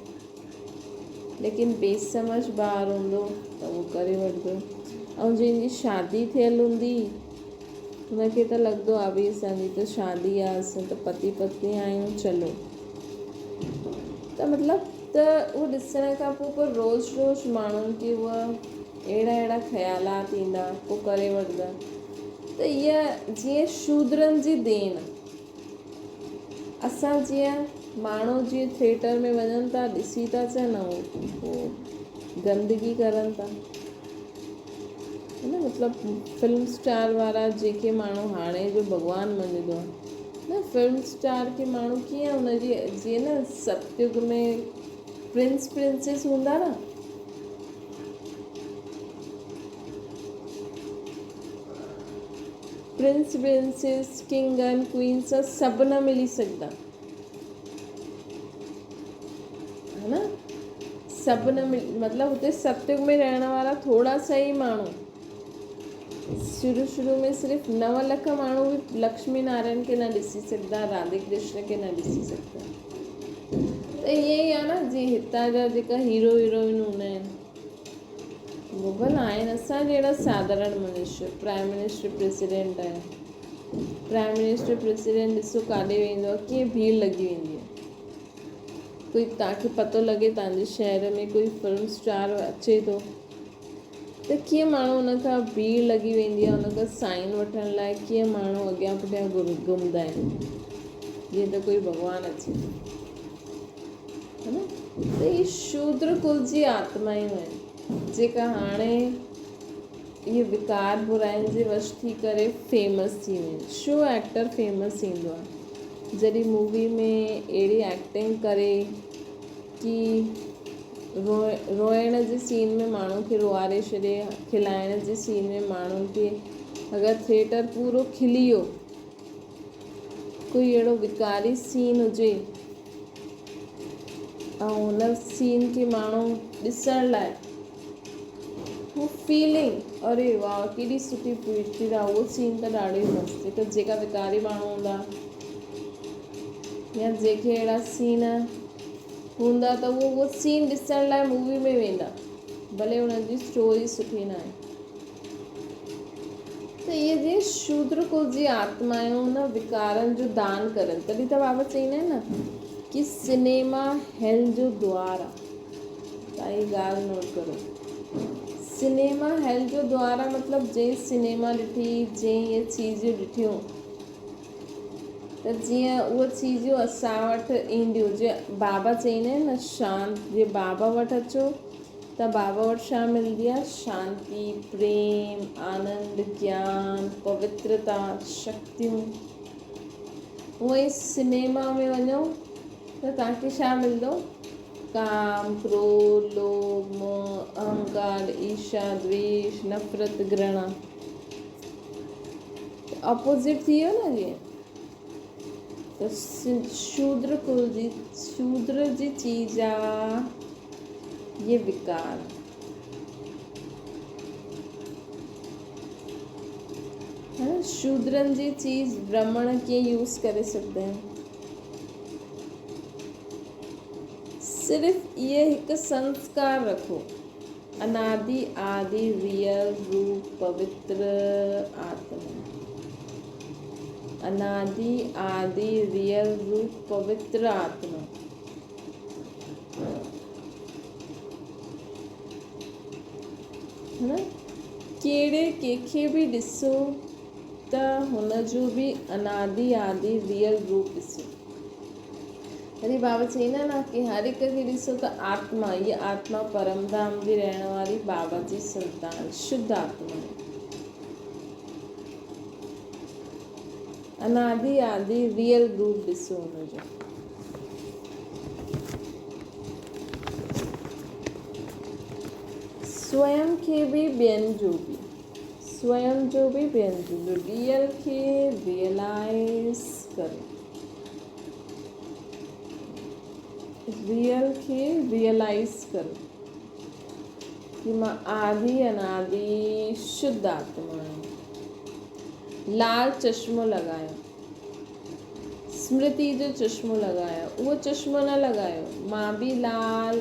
लेकिन बेसमझ ॿार हूंदो त उहो करे वठंदो। ऐं जंहिंजी शादी थियल हूंदी हुनखे त लॻंदो आहे भई असांजी त शादी आहे, असां त पति पत्नी आहियूं, चलो। त मतिलबु त उहो ॾिसण खां पोइ रोज़ु माण्हुनि खे उहा अहिड़ा ख़्यालात ईंदा, पोइ करे वठंदा। त इहा जीअं शूद्रनि जी देन। असां जीअं माण्हू जीअं थिएटर में वञनि था, ॾिसी था अचनि, पोइ गंदगी करनि था। है न, मतिलबु फिल्म स्टार वारा जेके माण्हू हाणे जो भॻवानु मञंदो आहे न, फिल्म स्टार खे माण्हू कीअं हुनजी जीअं न सतयुग में प्रिंस प्रिंसेस हूंदा न, Prince princess king and queen सां सभु न मिली सघंदा, है न। सभु न मिली, मतिलबु हुते सतयुग में रहण वारा थोड़ा सा ई माण्हू, शुरू में सिर्फ़ु 9 लख माण्हू बि लक्ष्मी नारायण खे न ॾिसी सघंदा, राधे कृष्ण खे न ॾिसी सघंदा। त ईअं ई आहे न, जीअं हितां जा जेका हीरो हीरोइन हूंदा आहिनि, उहे भला आहिनि असां जहिड़ा साधारण मनुष्य, प्राइम मिनिस्टर प्रेसिडेंट आहे, प्राइम मिनिस्टर प्रेसिडेंट ॾिसो काॾे वेंदो आहे कीअं भीड़ लॻी वेंदी आहे। कोई तव्हांखे पतो लॻे तव्हांजे शहर में कोई फिल्म स्टार अचे थो त कीअं माण्हू हुन खां भीड़ लॻी वेंदी आहे, हुन खां साइन वठण लाइ कीअं माण्हू अॻियां पुठियां घुमंदा आहिनि जीअं त कोई भॻवानु अचे है न। त इहे शूद्र कुल जी आत्मायूं आहिनि जेका हाणे इहे विकार बुराइनि जे वश थी करे फेमस थी वियूं आहिनि। छो एक्टर फेमस थींदो आहे जॾहिं मूवी में अहिड़ी एक्टिंग करे कि रोइण जे सीन में माण्हू खे रोआरे छॾे, खिलाइण जे सीन में माण्हुनि खे अगरि थिएटर पूरो खिली वियो, कोई अहिड़ो विकारी सीन हुजे ऐं हुन सीन खे माण्हू ॾिसण लाइ वो फीलिंग अरे वाह केॾी सुठी पिक्चर आहे, उहो सीन त ॾाढो ई मस्तु। हिकु जेका विकारी माण्हू हूंदा या जेके अहिड़ा सीन हूंदा त उहो सीन ॾिसण लाइ मूवी में वेंदा भले हुननि जी स्टोरी सुठी न आहे। त इहे जीअं शूद्र कुल जी आत्मायूं न विकारनि जो दान करनि, तॾहिं त बाबा चईंदा आहिनि न कि सिनेमा हेल जो द्वार आहे। तव्हां इहा ॻाल्हि नोट करो, सिनेमा हेल जो द्वार आहे मतिलबु जंहिं सिनेमा ॾिठी, जंहिं इहे चीज़ूं ॾिठियूं त जीअं उहे चीज़ूं असां वटि ईंदियूं, जीअं बाबा चईंदा आहिनि न शांति, जीअं बाबा वटि अचो त बाबा वटि छा मिलंदी आहे, शांती, प्रेम, आनंद, ज्ञान, पवित्रता, शक्तियूं। उहे सिनेमा में वञो त तव्हांखे छा मिलंदो, काम, क्रोध, लोभ, मोह, अहंकार, ईर्ष्या, द्वेष, नफ़रत, घृणा। अपोजिट थी वियो न जीअं। त शूद्र कुल जी शूद्र जी चीज़ आहे ये विकार। है शूद्रनि जी चीज़ ब्राह्मण कीअं यूज़ करे सघंदा आहिनि। सिर्फ़ ये हिकु संस्कार रखो, अनादि आदि रियल रूप पवित्र आत्मा, अनादि आदि रियल रूप पवित्र आत्मा। है न, कहिड़े कंहिंखे बि ॾिसो त हुन जो बि अनादि आदि रियल रूप ॾिसो। अरे बाबा चईंदा न कि हर हिक खे ॾिसो त आत्मा, ये आत्मा परमधाम जी रहण वारी बाबा जी संतान शुद्ध आत्मा है। अनादि आदि रियल रूप ॾिसो हुनजो। स्वयं खे बि ॿियनि जो बि, स्वयं जो बि ॿियनि जो बि, रियल खे रियलाइज़ करो, रियल खे रियलाइज़ करो कि मां आदि अनादि शुद्ध आत्मा आहियां। लाल चश्मो लॻायो, स्मृति जो चश्मो लॻायो, उहो चश्मो न लॻायो, मां बि लाल,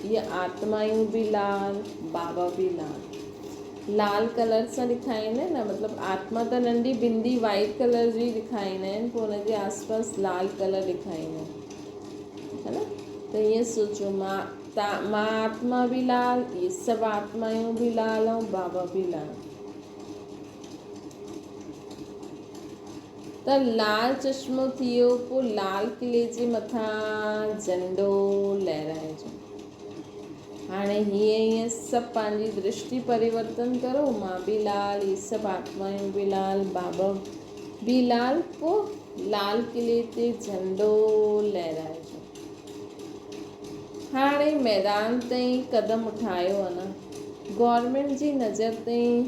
ये आत्मायूं बि लाल, बाबा बि लाल। लाल कलर सां ॾेखारींदा आहिनि न, मतिलबु आत्मा त नंढी बिंदी वाइट कलर जी ॾेखारींदा आहिनि, पोइ हुनजे आसपासि लाल कलर ॾेखारींदा आहिनि, है न। त ईअं सोचो मां आत्मा बि लाल, ये सभु आत्मायूं बि लाल ऐं बाबा बि लाल। त लाल चश्मो थी वियो, पोइ लाल किले जे मथां झंडो लहराइजो। हाणे हीअं सभु पंहिंजी दृष्टि परिवर्तन करो, मां बि लाल, ये सभु आत्मायूं बि लाल, बाबा बि लाल, पोइ लाल किले ते झंडो लहराइजो। हाणे मैदान ताईं कदम उठायो आहे न, गवर्नमेंट जी नज़र ताईं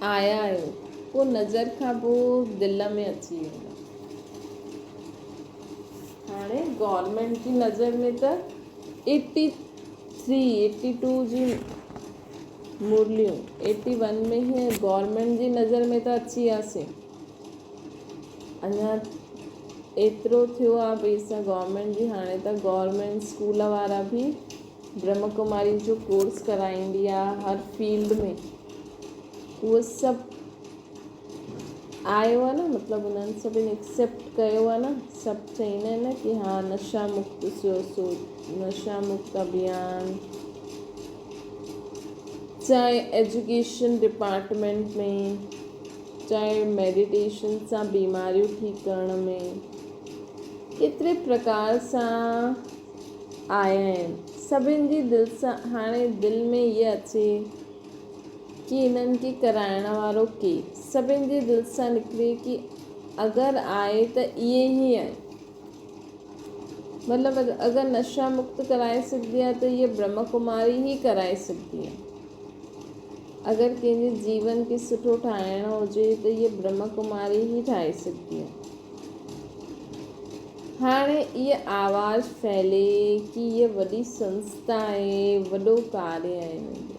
आया आहियो, पोइ नज़र खां पोइ दिलि में अची वेंदा। हाणे गवर्नमेंट जी नज़र में त 83, 82 जी मुरलियूं, 81 में हीअं गवर्नमेंट जी नज़र में त अची वियासीं। अञा एतिरो थियो आहे भई असां गवर्नमेंट जी, हाणे त गवर्नमेंट स्कूल वारा बि ब्रह्म कुमारी जो कोर्स कराईंदी आहे हर फील्ड में। उहो सभु आयो आहे न, मतिलबु उन्हनि सभिनि एक्सेप्ट कयो आहे न, सभु चईंदा आहिनि न कि हा नशा मुक्त नशा मुक्त अभियान, चाहे एजुकेशन डिपार्टमेंट में, चाहे मेडिटेशन सां बीमारियूं ठीकु करण में, केतिरे प्रकार सां आया आहिनि। सभिनि जी दिलि सां हाणे दिलि में इहा अचे कि इन्हनि खे कराइण वारो केरु, सभिनि जी दिलि सां निकिरे कि अगरि आहे त इहे ई आहे। मतिलबु अगरि नशा मुक्त कराए सघंदी आहे त इहे ब्रह्म कुमारी ई कराए सघंदी आहे। अगरि कंहिंजे जीवन खे सुठो ठाहिणो हुजे त इहे ब्रह्म कुमारी ई ठाहे सघंदी आहे। हाणे इहा आवाज़ फैले कि इहा वॾी संस्था आहे, वॾो कार्य आहे हिननि जो।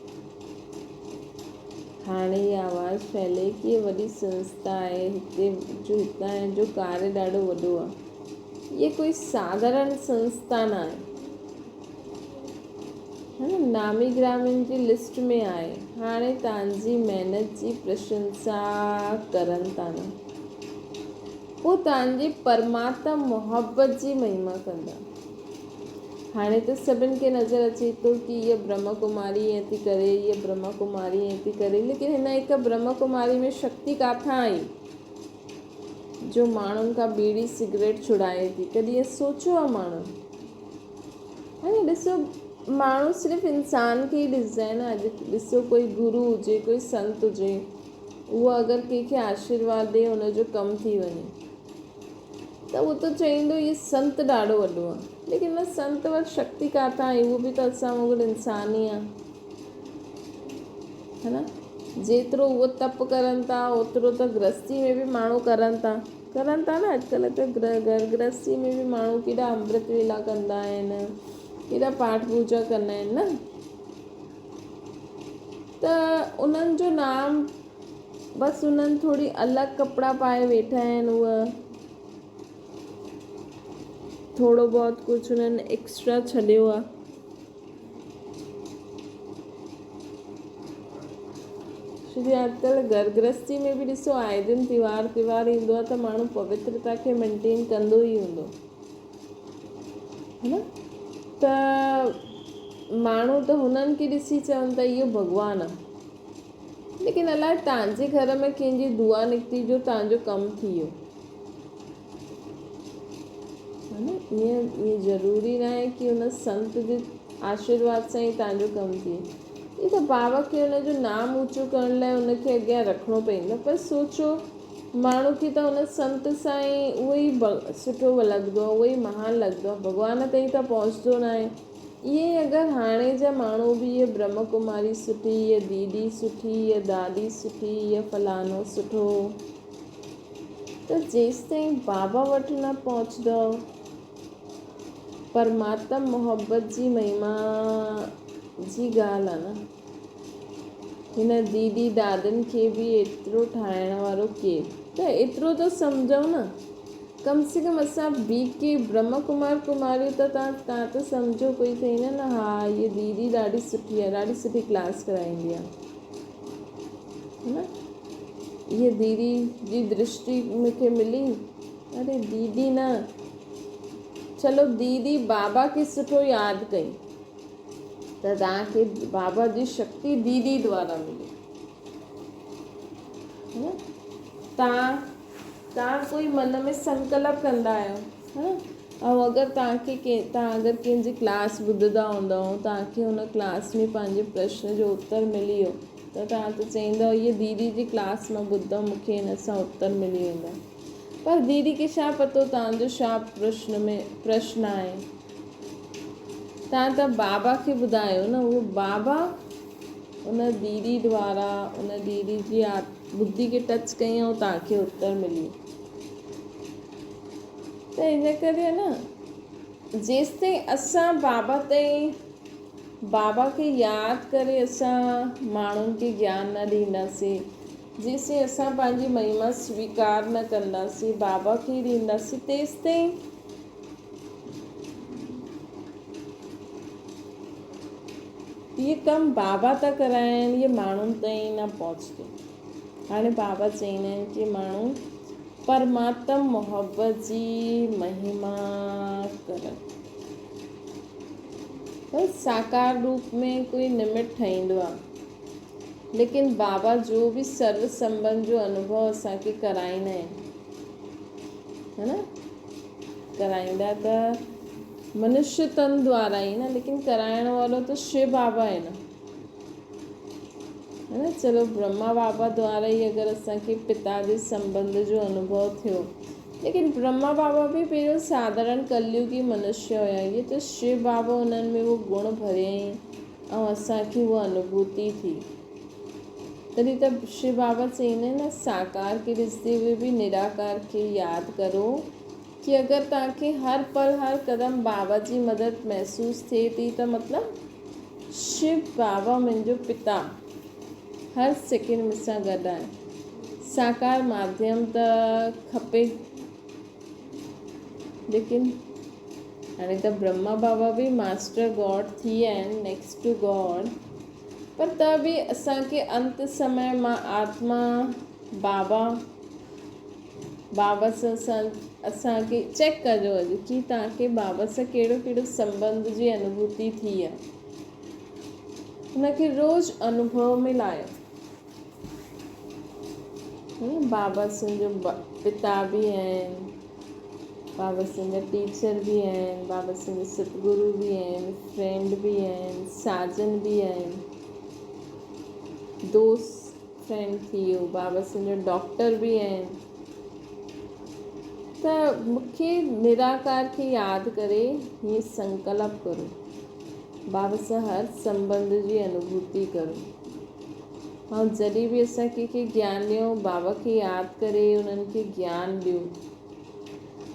हाणे इहा आवाज़ फैले कि इहा वॾी संस्था आहे, हितां जो कार्य ॾाढो वॾो आहे। इहा कोई साधारण संस्था न आहे, है न, नामी ग्रामीण जी लिस्ट में आहे। हाणे तव्हांजी महिनत जी प्रशंसा करनि था न, पोइ तव्हांजी परमात्मा मोहब्बत जी महिमा कंदा। हाणे त सभिनि खे नज़र अचे थो कि हीअ ब्रह्म कुमारी ईअं थी करे, हीअ ब्रह्म कुमारी ईअं थी करे, लेकिन हिन हिकु ब्रह्म कुमारी में शक्ति किथां आई जो माण्हुनि खां बीड़ी सिगरेट छुड़ाए थी? कॾहिं इहो सोचियो आहे माण्हू? हाणे ॾिसो, माण्हू सिर्फ़ु इंसान खे ई ॾिसंदा आहिनि। अॼु ॾिसो, कोई गुरू हुजे, कोई संत हुजे, उहो अगरि कंहिंखे आशीर्वाद ॾे, हुनजो कमु थी वञे त उहो त चईंदो हीअ संत ॾाढो वॾो आहे, लेकिन न, संत वटि शक्ति किथां आई? उहो बि त असां वांगुरु इंसान ई आहे, है न। जेतिरो उहो तप करनि था ओतिरो त गृहस्थी में बि माण्हू करनि था न। अॼुकल्ह त घर गृहस्थी में बि माण्हू केॾा अमृत वेला कंदा आहिनि, केॾा पाठ पूजा कंदा आहिनि न। त उन्हनि जो नाम, बसि उन्हनि थोरी अलॻि कपिड़ा पाए वेठा आहिनि, उहा थोरो बहुत कुझु उन्हनि एक्स्ट्रा छॾियो आहे। छोकी अॼुकल्ह घर गृहस्थी में बि ॾिसो, आए दिन त्योहार ईंदो आहे त माण्हू पवित्रता खे मेंटेन कंदो ई हूंदो, है न। त माण्हू त हुननि खे ॾिसी चवनि था इहो भॻवानु आहे, लेकिन अलाए तव्हांजे घर में कंहिंजी दुआ निकिती जो तव्हांजो कमु थी वियो, है न। ईअं ज़रूरी न आहे कि हुन संत जे आशीर्वाद सां ई तव्हांजो कमु थिए। इहो त बाबा खे हुनजो नाम ऊचो करण लाइ हुनखे अॻियां रखिणो पवंदो। पर सोचो, माण्हू खे त हुन संत सां ई उहो ई सुठो लॻंदो आहे, उहो ई महान लॻंदो आहे, भॻवान ताईं त पहुचंदो न आहे। इहे अगरि हाणे जा माण्हू बि इहे ब्रह्म कुमारी सुठी, इहा दीदी सुठी, इहा दादी सुठी, इहा फलानो सुठो, त जेसिताईं बाबा वटि न पहुचंदो, परमात्मा मोहब्बत जी महिमा जी ॻाल्हि आहे न। हिन दीदी दादनि खे बि एतिरो ठाहिण वारो केरु? त एतिरो त सम्झो न, कम से कम असां ॿी के ब्रह्म कुमारियूं त तव्हां त सम्झो कोई थी न, हा हीअ दीदी ॾाढी सुठी आहे, ॾाढी सुठी क्लास कराईंदी आहे, है न। हीअ दीदी जी दृष्टि मूंखे मिली, अरे दीदी न, चलो दीदी बाबा खे सुठो यादि कई त तव्हांखे बाबा जी शक्ति दीदी द्वारा मिली, है न। तव्हां कोई मन में संकल्प कंदा आहियो, है न। ऐं अगरि तव्हां अगरि कंहिंजी क्लास ॿुधंदा हूंदव, तव्हांखे हुन क्लास में पंहिंजे प्रश्न जो उत्तर मिली वियो त तव्हां त चईंदव हीअ दीदी जी क्लास मां ॿुधो, मूंखे हिन सां उत्तर मिली वेंदा। पर दीदी खे छा पतो तव्हांजो छा प्रश्न आहे? तव्हां त बाबा खे ॿुधायो न, उहो बाबा उन दीदी द्वारा, उन दीदी जी बुद्धि खे टच कई ऐं तव्हांखे उत्तर मिली। त इन करे न, जेसिताईं असां बाबा खे यादि करे असां माण्हुनि खे ज्ञान न ॾींदासीं, जेसिताईं असां पंहिंजी महिमा स्वीकार न कंदासीं, बाबा खे ॾींदासीं, तेसिताईं इहे कमु बाबा था कराइनि, इहे माण्हुनि ताईं न पहुचंदो। हाणे बाबा चईंदा आहिनि की माण्हू परमात्मा मोहब्बत जी महिमा करनि। बस साकार रूप में कोई निमित ठहींदो आहे, लेकिन बाबा जो बि सर्व संबंध जो अनुभव असांखे कराईंदा आहिनि, है न, कराईंदा त मनुष्य तन द्वारा ई न, लेकिन कराइण वारो त शिव बाबा आहे न, है न। चलो ब्रह्मा बाबा द्वारा ही अगरि असांखे पिता जे संबंध जो अनुभव थियो, लेकिन ब्रह्मा बाबा बि पहिरियों साधारण कलयुगी मनुष्य हुया। ये त शिव बाबा उन्हनि में उहो गुण भरियईं ऐं असांखे उहा अनुभूति थी। तॾहिं त शिव बाबा चईंदा आहिनि न, साकार खे ॾिसंदे हुए बि निराकार खे यादि करो, कि अगरि तव्हांखे हर पल हर क़दम बाबा जी मदद महसूसु थिए थी त मतिलबु शिव बाबा मुंहिंजो पिता हर सेकेंड मूंसां गॾु आहे। साकार माध्यम त खपे, लेकिन हाणे त ब्रह्मा बाबा बि मास्टर गॉड थी विया आहिनि, नेक्स्ट टू गॉड, पर त बि असांखे अंत समय मां आत्मा बाबा सां असांखे चेक कजो अॼु की तव्हांखे बाबा सां कहिड़ो कहिड़ो संबंध जी अनुभूति थी आहे। हुनखे रोज़ अनुभव में लायो। बाबा असांजो पिता बि आहिनि, बाबा असांजा टीचर बि आहिनि, बाबा असांजा सतगुरु बि आहिनि, फ्रेंड बि आहिनि, साजन बि आहिनि, दोस्त फ्रेंड थी वियो, बाबा असांजो डॉक्टर बि आहिनि। त मूंखे निराकार खे यादि करे हीअं संकल्प करो, बाबा सां हर संबंध जी अनुभूति करो। ऐं जॾहिं बि असां कंहिंखे ज्ञान ॾियूं, बाबा खे यादि करे उन्हनि खे ज्ञान ॾियो,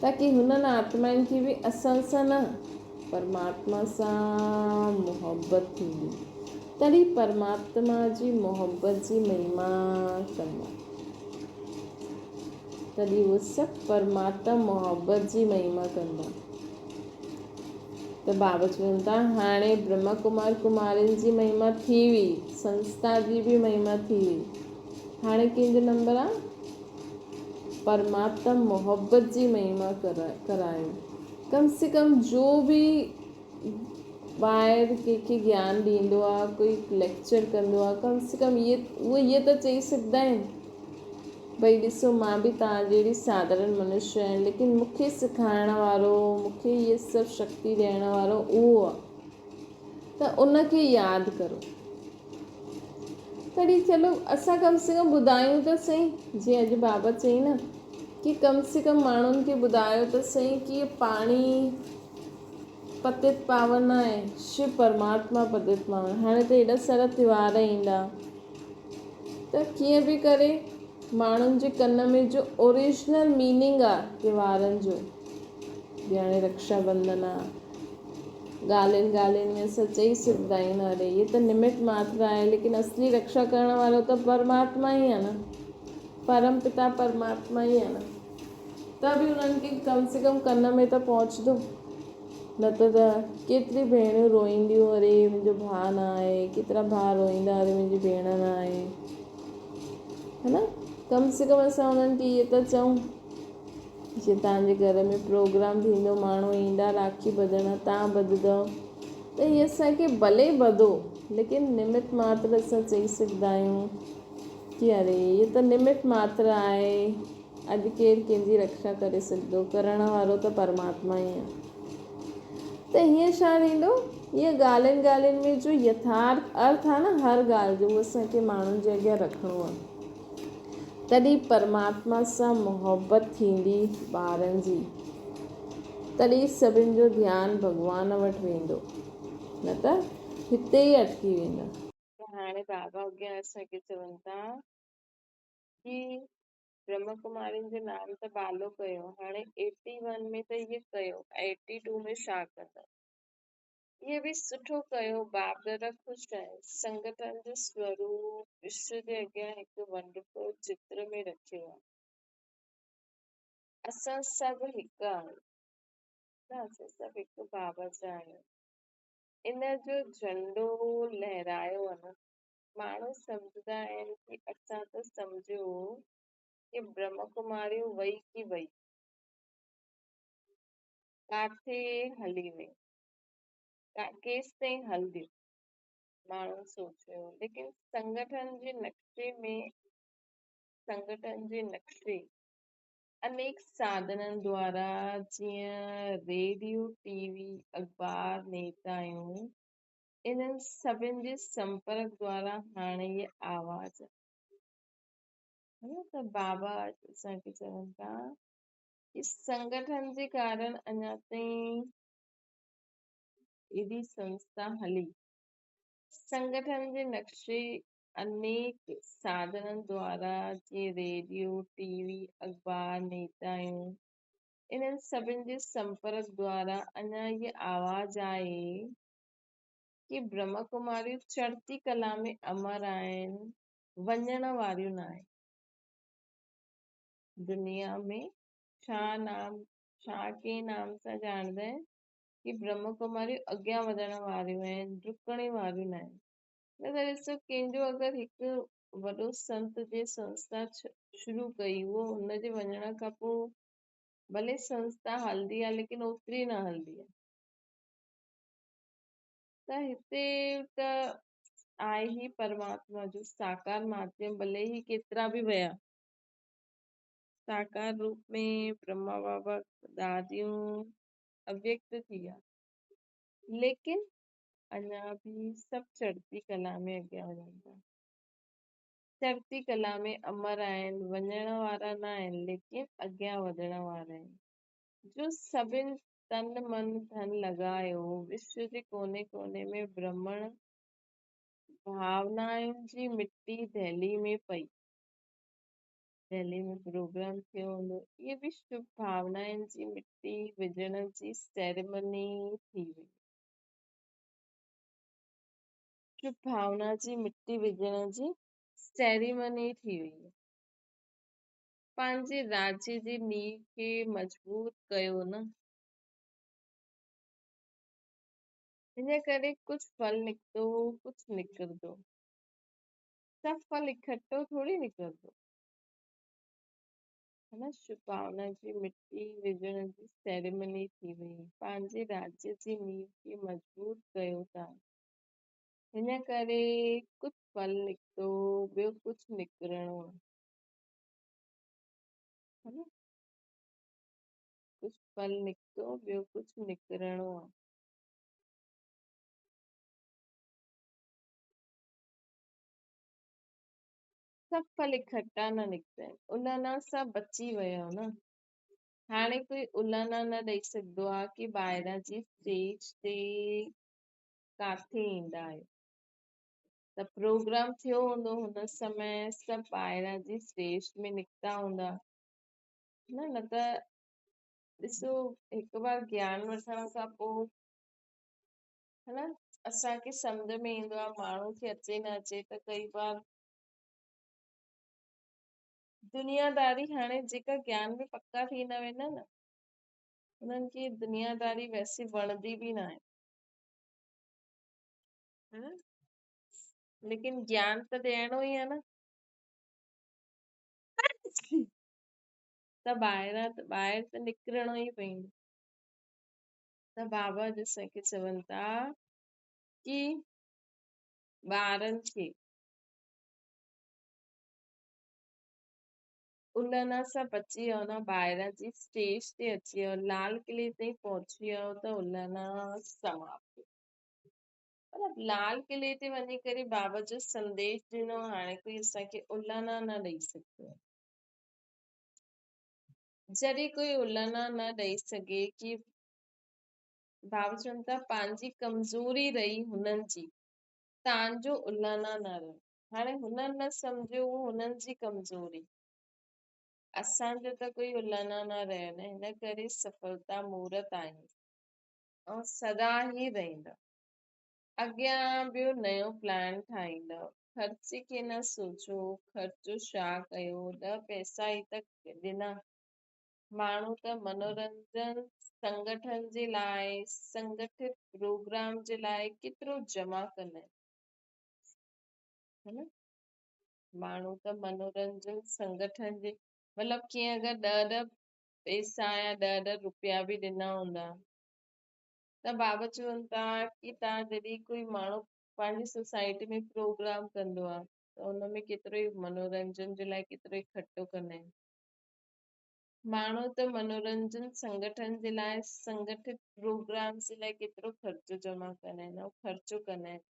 ताकी हुननि आत्माउनि खे बि असां सां न, परमात्मा सां मोहब्बत थींदी। तॾहिं परमात्मा जी मोहब्बत जी महिमा कंदा, तॾहिं उहे सभु परमात्मा मोहब्बत जी महिमा कंदा। त बाबा चवनि था हाणे ब्रह्मा कुमार कुमारियुनि जी महिमा थी हुई, संस्था जी बि महिमा थी हुई, हाणे कंहिंजो नंबर आहे? परमात्मा मोहब्बत जी महिमा करायो। कम से कम जो बि ॿाहिरि कंहिंखे ज्ञान ॾींदो आहे, कोई लेक्चर कंदो आहे, कम से कम उहे इहे त चई सघंदा आहिनि भई ॾिसो मां बि तव्हां जहिड़ी साधारण मनुष्य आहियां, लेकिन मूंखे सेखारण वारो, मूंखे इहे सभु शक्ति ॾियण वारो उहो आहे, त उनखे यादि करो। तॾहिं चलो असां कम से कम ॿुधायूं त सही, जीअं अॼु बाबा चई न कि कम से कम माण्हुनि खे ॿुधायो त सही कि पाणी पतित पावन आहे, शिव परमात्मा पतित पावन। हाणे त एॾा सारा त्योहार ईंदा, त कीअं बि करे माण्हुनि जे कन में जो ओरिजिनल मीनिंग आहे त्योहारनि जो, हाणे रक्षाबंधन आहे, ॻाल्हियुनि ॻाल्हियुनि में असां चई सघंदा आहियूं न अरे इहे त निमित मात्र आहे, लेकिन असली रक्षा करण वारो त परमात्मा ई आहे न, परम पिता परमात्मा ई आहे न। त बि उन्हनि खे कम से कम कन में त पहुचंदो, न त केतिरी भेणियूं रोईंदियूं अरे मुंहिंजो भाउ न आहे, केतिरा भाउ रोईंदा अरे मुंहिंजी भेण न आहे, है न। कम से कम असां उन्हनि खे इहे त चऊं, जीअं तव्हांजे घर में प्रोग्राम थींदो, माण्हू ईंदा राखी ॿधण, तव्हां ॿधंदव, त इहे असांखे भले ॿधो, लेकिन निमित मात्र असां चई सघंदा आहियूं कि अरे इहे त निमित मात्र आहे, अॼु केरु कंहिंजी रक्षा करे सघंदो, करण वारो त परमात्मा ई आहे। त हीअं छा थींदो, हीअं ॻाल्हियुनि ॻाल्हियुनि में जो यथार्थ अर्थ आहे न हर ॻाल्हि जो, उहो असांखे माण्हुनि जे अॻियां रखिणो आहे। तॾहिं परमात्मा सां मोहब्बत थींदी ॿारनि जी, तॾहिं सभिनि जो ध्यानु भॻवान वटि वेंदो, न त हिते ई अटकी वेंदा। त हाणे बाबा अॻियां असांखे चवनि था कि ब्रह्म कुमारियुनि जो नाम त बालो कयो, हाणे 81 में त इहे कयो, 82 में छा कंदा? इहे बि सुठो कयो, बाप दादा ख़ुशि आहिनि, संगतनि जो स्वरूप विश्व जे अॻियां हिकु वंडरफुल चित्र में रखियो आहे। असां सभु हिकु आहियूं, असां सभु हिकु बाबा जा आहियूं। इन जो झंडो लहरायो आहे न, माण्हू सम्झंदा आहिनि की असां त सम्झो की ब्रह्म कुमारियूं वई की वई, काथे हली वई, केसि ताईं हलंदियूं, माण्हू सोचियो। लेकिन संगठन जे नक्शे अनेक साधननि द्वारा, जीअं रेडियो, टीवी, अखबार, नेतायूं, इन्हनि सभिनि जे संपर्क द्वारा हाणे ये आवाज़ है न। त बाबा असांखे चवनि था कि संगठन जे कारण अञा ताईं एॾी संस्था हली। संगठन जे नक्शे अनेक साधननि द्वारा, जीअं रेडियो, टीवी, अखबार, नेतायूं, इन्हनि सभिनि जे संपर्क द्वारा अञा ये आवाज़ आहे कि ब्रह्म कुमारियूं चढ़ती कला में अमर आहिनि, वञण वारियूं न आहिनि। दुनिया में छा के नाम सां ॼाणंदा आहिनि कि ब्रह्म कुमारियूं अॻियां वधण वारियूं आहिनि, रुकण वारियूं न आहिनि। न त ॾिसो, कंहिंजो अगरि हिकु वॾो संत जे संस्था शुरू कई, उहो हुनजे वञण खां पोइ भले संस्था हलंदी आहे लेकिन ओतिरी न हलंदी आहे। त हिते त आहे ही परमात्मा जो साकार माध्यम, भले ही केतिरा बि विया, साकार रूप में ब्रह्मा बाबा दादियूं अव्यक्त थी विया, लेकिन अञा भी सभु चढ़ती कला में अॻियां वधनि था, चढ़ती कला में अमर आहिनि, वञण वारा न आहिनि लेकिन अॻियां वधण वारा आहिनि। जो सभिनि तन मन धन लॻायो, विश्व जे कोने कोने में भ्रमण, भावनाउनि जी मिट्टी दिल्ली में पई। दिल्ली में प्रोग्राम थियो हूंदो, इहे बि शुभ भावनाउनि जी मिट्टी विझण जी सेरेमनी थी हुई। शुभ भावना जी मिट्टी विझण जी सेरेमनी थी हुई। पंहिंजे राज्य जी नींव खे मजबूत कयो न, हिन करे कुछ फल निकितो, कुछ निकिरंदो, सब फल इकट्ठो थोड़ी निकिरंदो, है न। शुभ भावना जी मिट्टी विझण जी सेरेमनी थी हुई। पंहिंजे राज्य जी नींव खे मजबूत कयो था, हिन करे कुछ फल निकितो, ॿियो कुछ निकिरणो आहे, है न। कुछ फल निकितो, ॿियो कुछ निकिरणो आहे। सब फल इकट्ठा न निकिता आहिनि, उल्हाना सां बची वियो न। हाणे कोई उल्हाना न ॾेई सघंदो आहे कि ॿाहिरां जी स्टेज ते काथे ईंदा आहियो। त प्रोग्राम थियो हूंदो, हुन समय सभु ॿाहिरां जी स्टेज में निकिता हूंदा, न त ॾिसो, हिकु बार ज्ञान वठण खां पोइ, है न, असांखे सम्झ में ईंदो आहे, माण्हू खे अचे न अचे, त कई बार दुनियादारी, हाणे जेका ज्ञान में पक्का थी न वेंदा न, उन्हनि खे दुनियादारी वैसे वणंदी बि न आहे, है न। लेकिन ज्ञान त ॾियणो ई आहे न। त ॿाहिरि त निकिरणो ई पवंदो। त बाबा जो असांखे चवनि था कि ॿारनि खे उल्हाना सां बची वियो न, ॿाहिरां जी स्टेज ते अची वियो, लाल किले ताईं पहुची वियो, त उल्हाना समाप्त। मतलब लाल किले ते वञी करे बाबा जो संदेश ॾिनो, हाणे कोई असांखे उल्हाना न ॾेई सघंदो आहे। जॾहिं कोई उल्हाना न ॾेई सघे, कि बाबा चवनि था पंहिंजी कमज़ोरी रही हुननि जी, तव्हांजो उल्हाना न रहे। हाणे हुननि न सम्झियो, हुननि जी कमज़ोरी, असांजो त कोई उल्हाना न रहियो न, हिन करे सफलता मूर्त आहे ऐं सदा ई रहंदा। अॻियां ॿियो नयो प्लान ठाहींदव, ख़र्च खे न सोचो, ख़र्चो छा कयो, 10 पैसा ई त ॾिना। माण्हू त मनोरंजन संगठन जे लाइ, संगठित प्रोग्राम जे लाइ केतिरो जमा कंदा आहिनि। है न। माण्हू त मनोरंजन संगठन जे मतिलबु कीअं अगरि ॾह ॾह पैसा या ॾह ॾह रुपया बि ॾिना हूंदा त बाबा चवनि था की तव्हां जॾहिं कोई माण्हू पंहिंजी सोसाइटी में प्रोग्राम कंदो आहे त उनमें केतिरो ई मनोरंजन जे लाइ केतिरो ई इकठो कंदा आहिनि। माण्हू त मनोरंजन संगठन जे लाइ संगठित प्रोग्राम जे लाइ केतिरो ख़र्चो जमा कंदा आहिनि ऐं ख़र्चो कंदा आहिनि।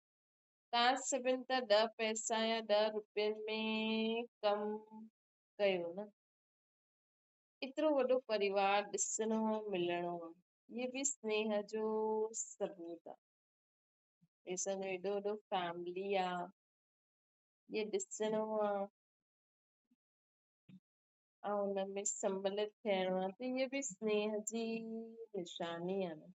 तव्हां सभिनि त 10 पैसा या 10 रुपयनि में कमु कयो न। एतिरो वॾो परिवार ॾिसणो मिलणो आहे। इहे बि स्नेह जो सबूत आहे। असांजो एॾो वॾो फैमिली आहे, इहे ॾिसणो आहे ऐं हुनमें सम्मिलित थियणो आहे त इहे बि स्नेह जी निशानी आहे न।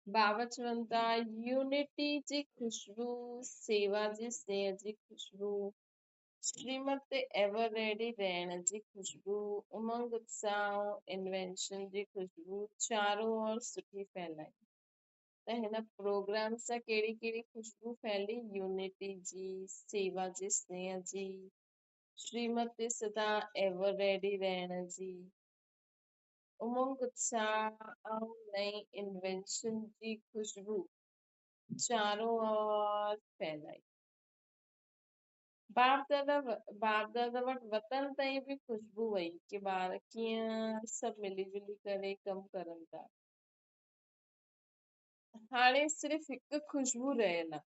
बाबा चवनि था यूनिटी जी खुशबू, सेवा जी स्नेह जी खुशबू, श्रीमत एवर रेडी रहण जी खुशबू, उमंग उत्साह इन्वेंशन जी खुशबू चारों ओर सुठी फैलाई। त हिन प्रोग्राम सां कहिड़ी कहिड़ी खुशबू फैली? यूनिटी जी, सेवा जी स्नेह जी, श्रीमत सदा एवर रेडी रहण जी, उमंग उत्साह ऐं नई इन्वेंशन जी खुशबू चारों ओर फैलाई। बाप दादा वटि वतन ताईं बि खुशबू वई कि ॿार कीअं सभु मिली जुली करे कमु करनि था। हाणे सिर्फ़ हिकु खुशबू रहियल आहे।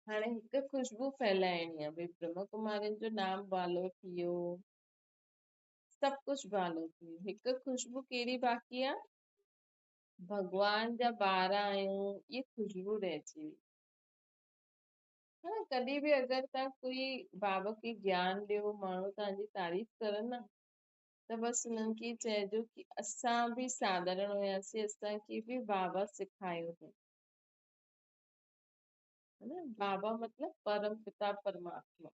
हाणे हिकु खुशबू फैलाइणी आहे। भई ब्रह्म कुमारियुनि जो नाम बालो थी वियो, सभु कुझु बालो थी वियो। हिकु खुशबू कहिड़ी बाक़ी आहे? भगवान जा ॿार आहियूं, इहा खुशबू रहिजी वई। हा, कॾहिं बि अगरि तव्हां कोई बाबा खे ज्ञान ॾियो, माण्हू तव्हांजी तारीफ़ करनि न त बसि हुननि खे चइजो कि असां बि साधारण हुयासीं, असांखे बि बाबा सेखारियो अथई। बाबा मतिलबु परम पिता परमात्मा।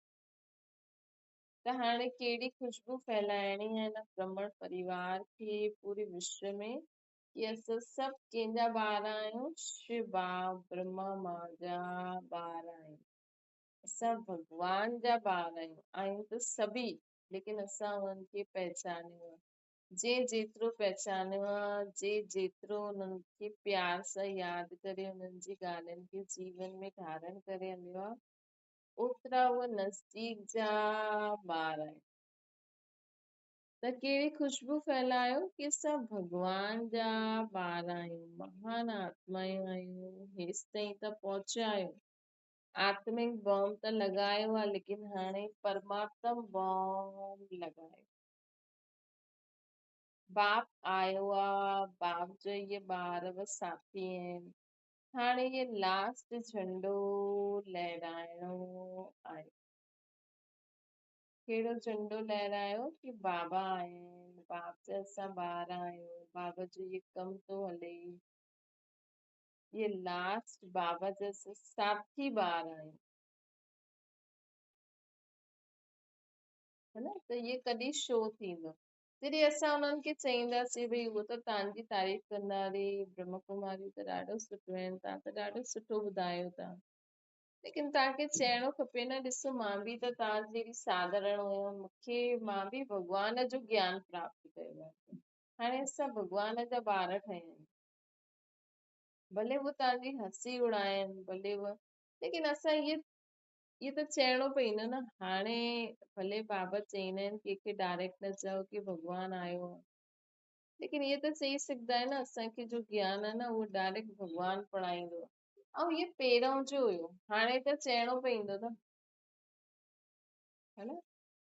त हाणे कहिड़ी खुशबू फैलाइणी आहे हिन ब्रह्मण परिवार खे पूरे विश्व में कि असां सभु कंहिंजा ॿार आहियूं? शिव बाबा ब्रह्मा मां जा ॿार आहियूं। असां भगवान जा ॿार आहियूं। आहियूं त सभी, लेकिन असां उन्हनि खे पहचानियो आहे। जे जेतिरो पहचानियो आहे, जे जेतिरो उन्हनि खे प्यार सां यादि करे उन्हनि जी ॻाल्हियुनि खे जीवन में धारण करे हलियो आहे, ओतिरा उहे नज़दीक जा ॿार आहिनि। त कहिड़ी खुशबू फैलायो कि असां भगवान जा ॿार आहियूं, महान आत्मायूं आहियूं, हेसि ताईं त पहुचिया आहियूं। आत्मिक बॉम्ब त लॻायो आहे, लेकिन हाणे परमात्म बॉम्ब लॻायो। बाप आयो आहे, बाप जो इहे ॿार बि साथी आहिनि। हाणे इहे लास्ट झंडो लहराइणो आहे। कहिड़ो झंडो लहरायो? कि बाबा आहिनि, बाप जा असां ॿार आहियूं, बाबा जो इहे कमु थो हले, इहे लास्ट बाबा जा साथी ॿार आहियूं। है न। त इहे कॾहिं शो थींदो? जॾहिं असां उन्हनि खे चईंदासीं भई उहो त तव्हांजी तारीफ़ कंदा, अरे ब्रह्म कुमारी त ॾाढो सुठो आहिनि, तव्हां त ॾाढो सुठो ॿुधायो था, लेकिन तव्हांखे चइणो खपे न, ॾिसो मां बि त तव्हां जहिड़ी साधारण हुयमि, मूंखे मां बि भॻवान जो ज्ञान प्राप्त कयो आहे। हाणे असां भॻवान जा ॿार ठहिया आहियूं। भले उहो तव्हांजी हसी उड़ाइनि, भले उहो, लेकिन असां इहे त चइणो पवंदो न। हाणे भले बाबा चईंदा आहिनि कंहिंखे डायरेक्ट न चओ कि भॻवानु आयो आहे, लेकिन इहे त चई सघंदा आहिनि न असांखे जो ज्ञान आहे न उहो डायरेक्ट भॻवानु पढ़ाईंदो आहे। ऐं इहे पहिरों जो हुयो, हाणे त चइणो पवंदो न, है न।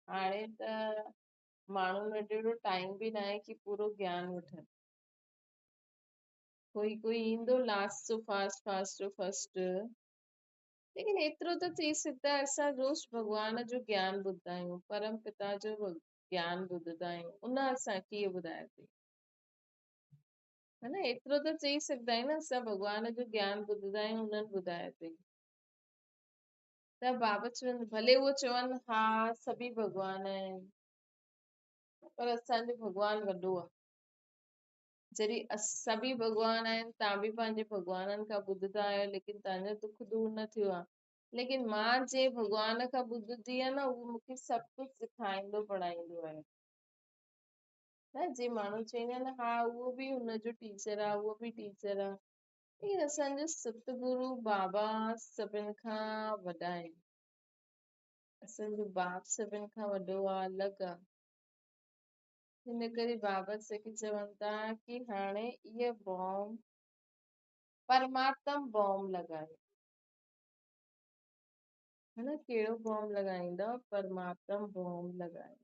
हाणे त माण्हुनि वटि एॾो टाइम बि न आहे कि पूरो ज्ञान वठनि। कोई ईंदो लास्ट जो फास्ट जो फर्स्ट, लेकिन एतिरो त थी सघंदा आहे असां रोज़ भॻवान जो ज्ञान ॿुधंदा आहियूं, परम पिता जो ज्ञान ॿुधंदा आहियूं, उन असांखे इहो ॿुधायो अथई। है न, एतिरो त चई सघंदा आहियूं न असां भॻवान जो ज्ञान ॿुधंदा आहियूं, उन्हनि ॿुधायो अथई। त बाबा चवनि, भले उहो चवनि हा सभी भॻवान आहिनि, पर असांजो भॻवानु वॾो आहे। जॾहिं सभी भॻवान आहिनि, तव्हां बि पंहिंजे भॻवाननि खां ॿुधंदा आहियो, लेकिन तव्हांजो दुख दूर न थियो आहे। लेकिन मां जे भॻवान खां ॿुधंदी आहियां न, उहो मूंखे सभु कुझु सेखारींदो पढ़ाईंदो आहे। न जे माण्हू चवंदा आहिनि हा उहो बि हुनजो टीचर आहे, उहो बि टीचर आहे, लेकिन असांजो सतगुरु बाबा सभिनि खां वॾा आहिनि। असांजो बाप सभिनि खां वॾो आहे, अलॻि आहे। हिन करे बाबा असांखे चवनि था कि हाणे इहा बॉम्ब परमात्मा बॉम्ब लॻायो। है न, कहिड़ो बॉम्ब लॻाईंदा? परमात्मा बॉम्ब लॻायो।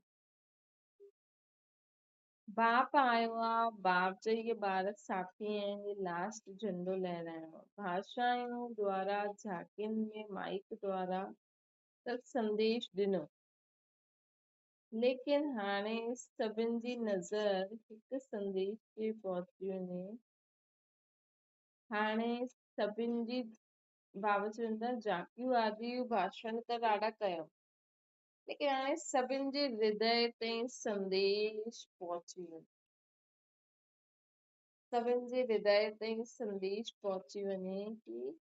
बाप आयो आहे, बाप जा इहे ॿार साथी आहिनि, ये लास्ट झंडो लहराइणो आहे। भाषाऊं द्वारा, झांकियुनि में, माइक द्वारा त संदेश ॾिनो, लेकिन हाणे सभिनि जी नज़र हिकु संदेश ते पहुची वञे। हाणे सभिनि जी बाबा चवनि था झांकियूं आदि भाषण त ॾाढा कयो, लेकिन हाणे सभिनि जे हृदय ताईं संदेश पहुची वञे। सभिनि जे हृदय ताईं संदेश पहुची वञे कि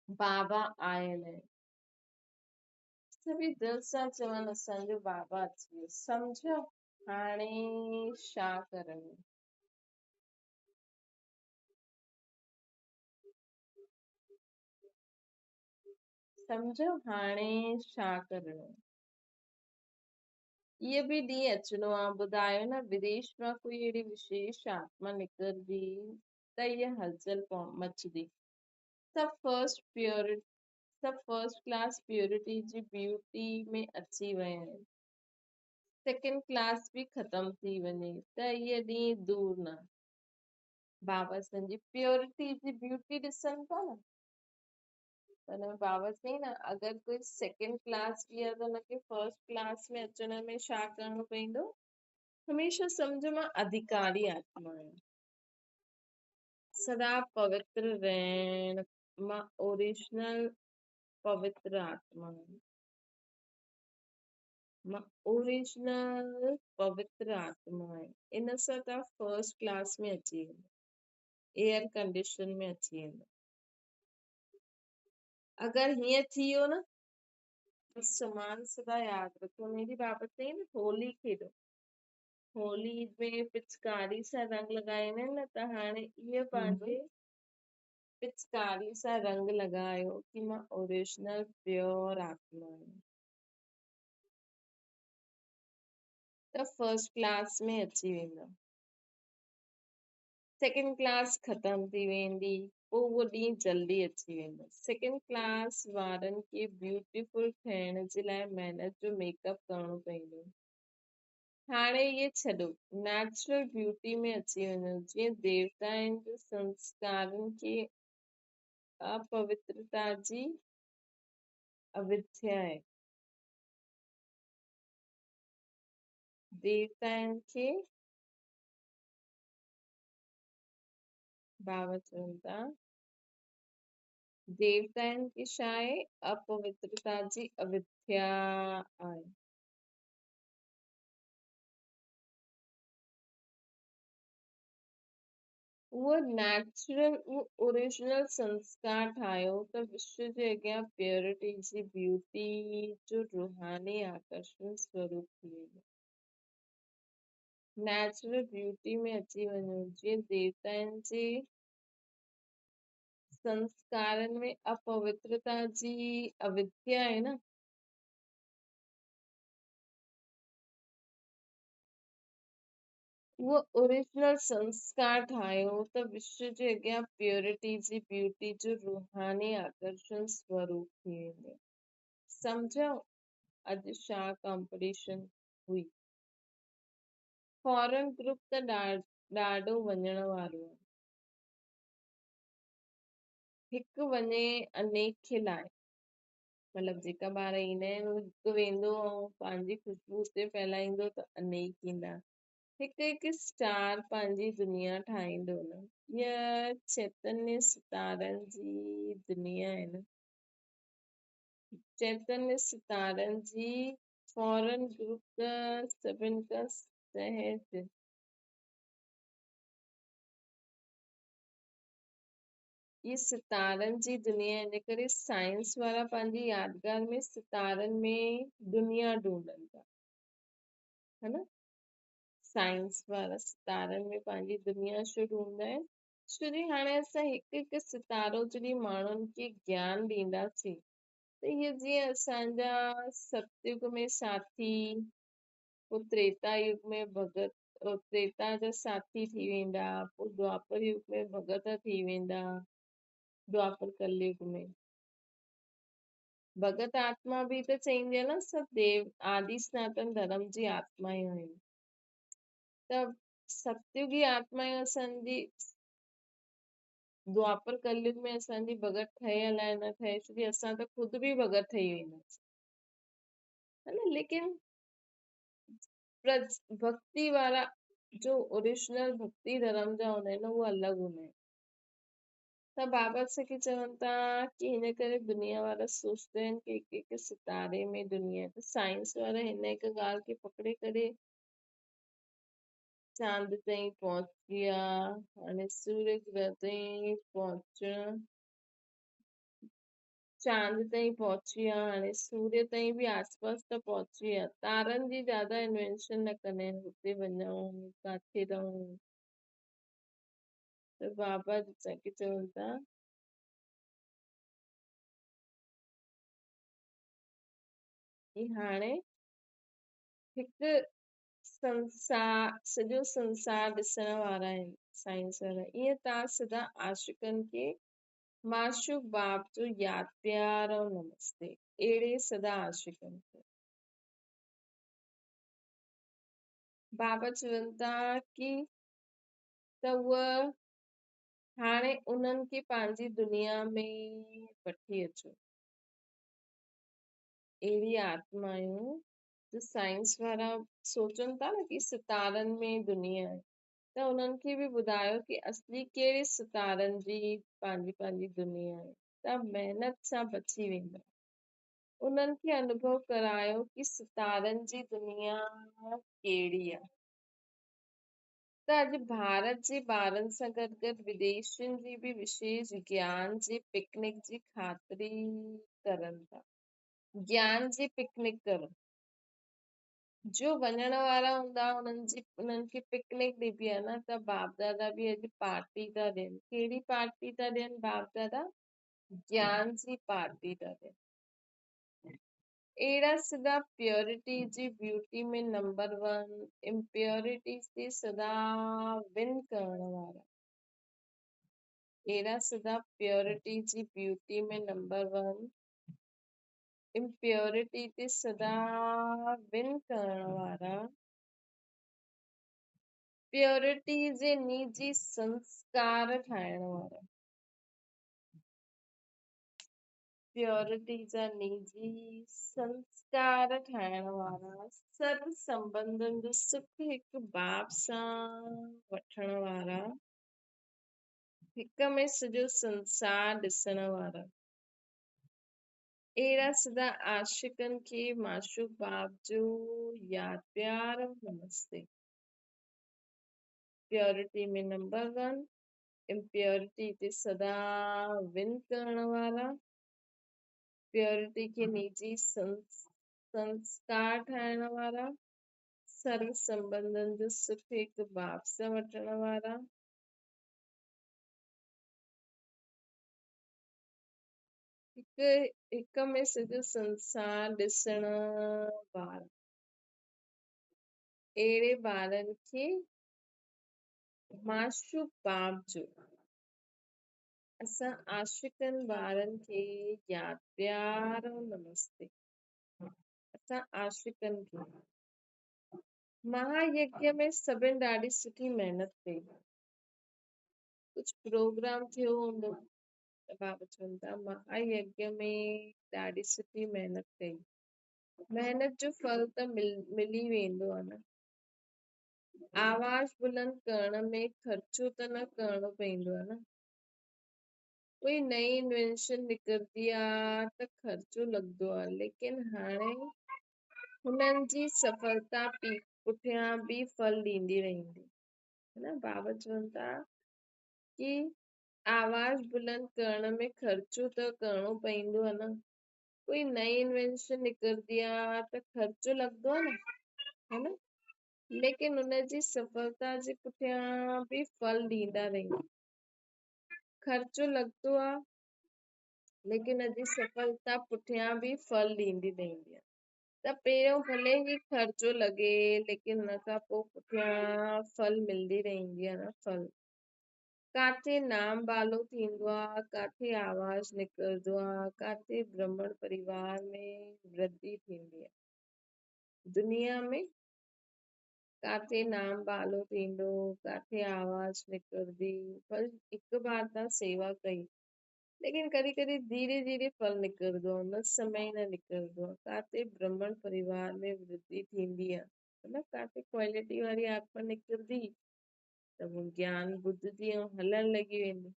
बाबा आयल आहे। सभी दिल सां चवनि असांजो बाबा अची वियो। सम्झो हाणे छा करणो? सम्झो हाणे छा करणो? इहे बि ॾींहुं अचिणो आहे, ॿुधायो न, विदेश मां कोई अहिड़ी विशेष आत्मा निकिरंदी त इहा हलचल मचंदी। सब फर्स्ट क्लास प्योरिटी जी ब्यूटी में अची विया आहिनि। सेकेंड क्लास बि ख़तम थी वञे त इहे ॾींहुं दूर न। बाबा असांजी प्योरिटी जी ब्यूटी ॾिसनि था न, तॾहिं बाबा चई न, अगरि कोई सेकेंड क्लास बि आहे त हुनखे फर्स्ट क्लास में अचण में छा करणो पवंदो? हमेशा सम्झ मां अधिकारी आत्मा आहियां, सदा पवित्र रहण, मां ओरिजिनल पवित्र आत्मा आहियां। मां ओरिजिनल पवित्र आत्मा आहे। इन सां तव्हां फर्स्ट क्लास में अची वेंदो, एयर कंडीशन में अची वेंदो। अगरि हीअं थी वियो न, समान सदा यादि रखो। मेरी बाबत चई न, होली खेॾो, होली में पिचकारी सां रंग लॻाईंदा आहिनि न, त हाणे इहे पंहिंजे पिचकारी सां रंग लॻायो कि मां ओरिजिनल प्योर आत्मा आहियां। त फर्स्ट क्लास में अची वेंदा, सेकेंड क्लास ख़तम थी वेंदी, पोइ उहो ॾींहुं जल्दी अची वेंदो। सेकेंड क्लास वारनि खे ब्यूटीफुल ठहिण जे लाइ महिनत जो मेकअप करणो पवंदो। हाणे इहे छॾो, नेचुरल ब्यूटी में अची वञो। जीअं देवताउनि जे संस्कारनि खे अपवित्रता जी अविद्या आहे, देवताउनि खे बाबा चवनि था, देवताउनि खे छा आहे? अपवित्रता जी अविद्या आहे। उहो नेचुरल, उहो ओरिजिनल संस्कार ठाहियो त विश्व जे अॻियां प्योरिटी जी ब्यूटी जो रूहानी आकर्षण स्वरूप थी वेंदो। नेचुरल ब्यूटी में अची वञो। जीअं देवताउनि जे संस्कारनि में अपवित्रता जी अविद्या आहे न, उहो ओरिजिनल संस्कार ठाहियो त विश्व जे अॻियां प्योरिटी जी ब्यूटी जो रूहानी आकर्षण स्वरूप थी वेंदो। सम्झो अॼु छा कॉम्पिटिशन हुई? फॉरेन ग्रुप त ॾाढो वञण वारो आहे। हिकु वञे अनेक खे लाइ, मतिलबु जेका ॿार ईंदा आहिनि उहो हिकु वेंदो ऐं पंहिंजी ख़ुशबू उते फैलाईंदो त अनेक ईंदा। हिकु हिकु स्टार पंहिंजी दुनिया ठाहींदो न। इहा चैतन्य सितारनि जी दुनिया आहे न, चैतन्य सितारनि जी। फॉरेन ग्रुप त सभिनि खां सहज ये सितारनि जी दुनिया, इन करे साइंस वारा पंहिंजी यादगार में सितारनि में दुनिया ढूंढनि था, है न। साइंस वारा सितारनि में पंहिंजी दुनिया छो ढूंढंदा आहिनि? छो जो हाणे असां हिकु हिकु सितारो जॾहिं माण्हुनि खे ज्ञान ॾींदासीं त इहे जीअं असांजा सतयुग में साथी, पोइ त्रेता युग में भगत, त्रेता जा साथी थी वेंदा, पोइ द्वापर युग में भगत थी वेंदा, द्वापर कलयुग में भगत आत्मा बि त चईंदी आहे न, सभु देव आदि सनातन धर्म जी आत्मायूं आहिनि। त सतयुगी आत्मायूं असांजी द्वापर कलयुग में असांजी भगत ठहे अलाए न ठहे, छोकी असां त ख़ुदि बि भगत ठही वेंदासीं, है न। लेकिन भक्ति वारा जो ओरिजिनल भक्ति धर्म जा हूंदा आहिनि उहे अलॻि हूंदा आहिनि। त बाबा असांखे चवनि था कि हिन करे दुनिया वारा सोचदा आहिनि कि हिकु हिकु सितारे में दुनिया आहे। त साइंस वारा हिन हिकु ॻाल्हि खे पकड़े करे चांद ताईं पहुची विया, हाणे सूर्य ग्रह ताईं पहुचण, चांद ताईं पहुची विया, हाणे सूर्य ताईं बि आसपास त पहुची विया। तारनि जी ज्यादा इन्वेंशन न कंदा आहिनि, हुते वञूं काथे रहूं। त बाबा असांखे चवनि था कि हाणे हिकु संसार, सॼो संसार ॾिसण वारा आहिनि साइंस वारा। ईअं तव्हां सदा आशिकनि खे माशूक बाप जो यादि प्यार ऐं नमस्ते, अहिड़े सदा आशिकनि खे बाबा चवनि था कि त उहा हाणे उन्हनि खे पंहिंजी दुनिया में वठी अचो। अहिड़ी आत्मायूं जो साइंस वारा सोचनि था न कि सितारनि में दुनिया आहे, त उन्हनि खे बि ॿुधायो कि असली कहिड़े सितारनि जी पंहिंजी पंहिंजी दुनिया आहे। त महिनत सां बची वेंदा। उन्हनि खे अनुभव करायो कि सितारनि जी दुनिया कहिड़ी आहे। त अॼु भारत जे ॿारनि सां गॾु गॾु विदेशनि जी बि विशेष ज्ञान जी पिकनिक जी ख़ातिरी करनि था। ज्ञान जी पिकनिक करणु, जो वञण वारा हूंदा उन्हनि खे पिकनिक ॾिबी आहे न। त बाप दादा बि अॼु पार्टी था ॾियनि। कहिड़ी पार्टी था ॾियनि बाप दादा? ज्ञान जी पार्टी था ॾियनि। अहिड़ा सदा प्योरिटी जी ब्यूटी में नंबर 1, इम्प्योरिटी ते सदा विन करण वारा। अहिड़ा सदा प्योरिटी जी ब्यूटी में नंबर 1, इम्प्योरिटी ते सदा विन करण वारा, प्योरिटी जे निजी संस्कार ठाहिण वारा, प्योरिटी जा निजी संस्कार ठाहिण वारा, सर्व संबंधनि जो सुख हिकु बाप सां वठण वारा, हिक में सॼो संसार ॾिसण वारा। अहिड़ा सदा आशिकनि खे माशूक बाप जो यादि प्यार ऐं नमस्ते। प्योरिटी में नंबर 1, इम्प्योरिटी ते सदा विन करण वारा, प्योरिटी खे निजी संस्कार ठाहिण वारा, सर्व संबंधनि जो सुख हिकु बाप सां वठण वारा, हिक में सॼो संसार ॾिसण वारा। अहिड़े ॿारनि खे माशूक बाप जो, असां आशिकनि ॿारनि खे यादि प्यार ऐं नमस्ते। असां आशिकनि खे महायज्ञ में सभिनि ॾाढी सुठी महिनत कई। कुझु प्रोग्राम थियो हूंदो त बाबा चवनि था महायज्ञ में ॾाढी सुठी महिनत कई। महिनत जो फल त मिली वेंदो आहे न। आवाज़ बुलंद करण में ख़र्चो त न करणो पवंदो आहे न। कोई नई इन्वेंशन निकिरंदी आहे त ख़र्चो लॻंदो आहे, लेकिन हाणे हुननि जी सफलता पुठियां बि फल ॾींदी रहंदी, है न। बाबा चवनि था कि आवाज़ बुलंद करण में ख़र्चो त करिणो पवंदो आहे न। कोई नई इन्वेंशन निकिरंदी आहे त ख़र्चो लॻंदो आहे न, है न? लेकिन उनजी सफलता जे पुठियां बि फल ॾींदा रहियूं। ख़र्चो लॻंदो आहे लेकिन उनजी सफलता पुठियां बि फल ॾींदी रहंदी आहे। त पहिरियों भले ई ख़र्चो लॻे लेकिन हुन खां पोइ पुठियां फल मिलंदी रहंदी आहे न, फल। काथे नाम बालो थींदो आहे, काथे आवाज़ निकिरंदो आहे, काथे ब्राह्मण परिवार में वृद्धि थींदी आहे। दुनिया में काथे नाम बालो थींदो, काथे आवाज़ निकिरंदी। पर हिकु बार तव्हां सेवा कई लेकिन कॾहिं कॾहिं धीरे धीरे फल निकिरंदो आहे, हुन समय न निकिरंदो आहे। काथे ब्राह्मण परिवार में वृद्धि थींदी आहे, मतलब काथे क्वालिटी वारी आत्मा निकिरंदी त वो ज्ञान ॿुधंदी ऐं हलण लॻी वेंदी।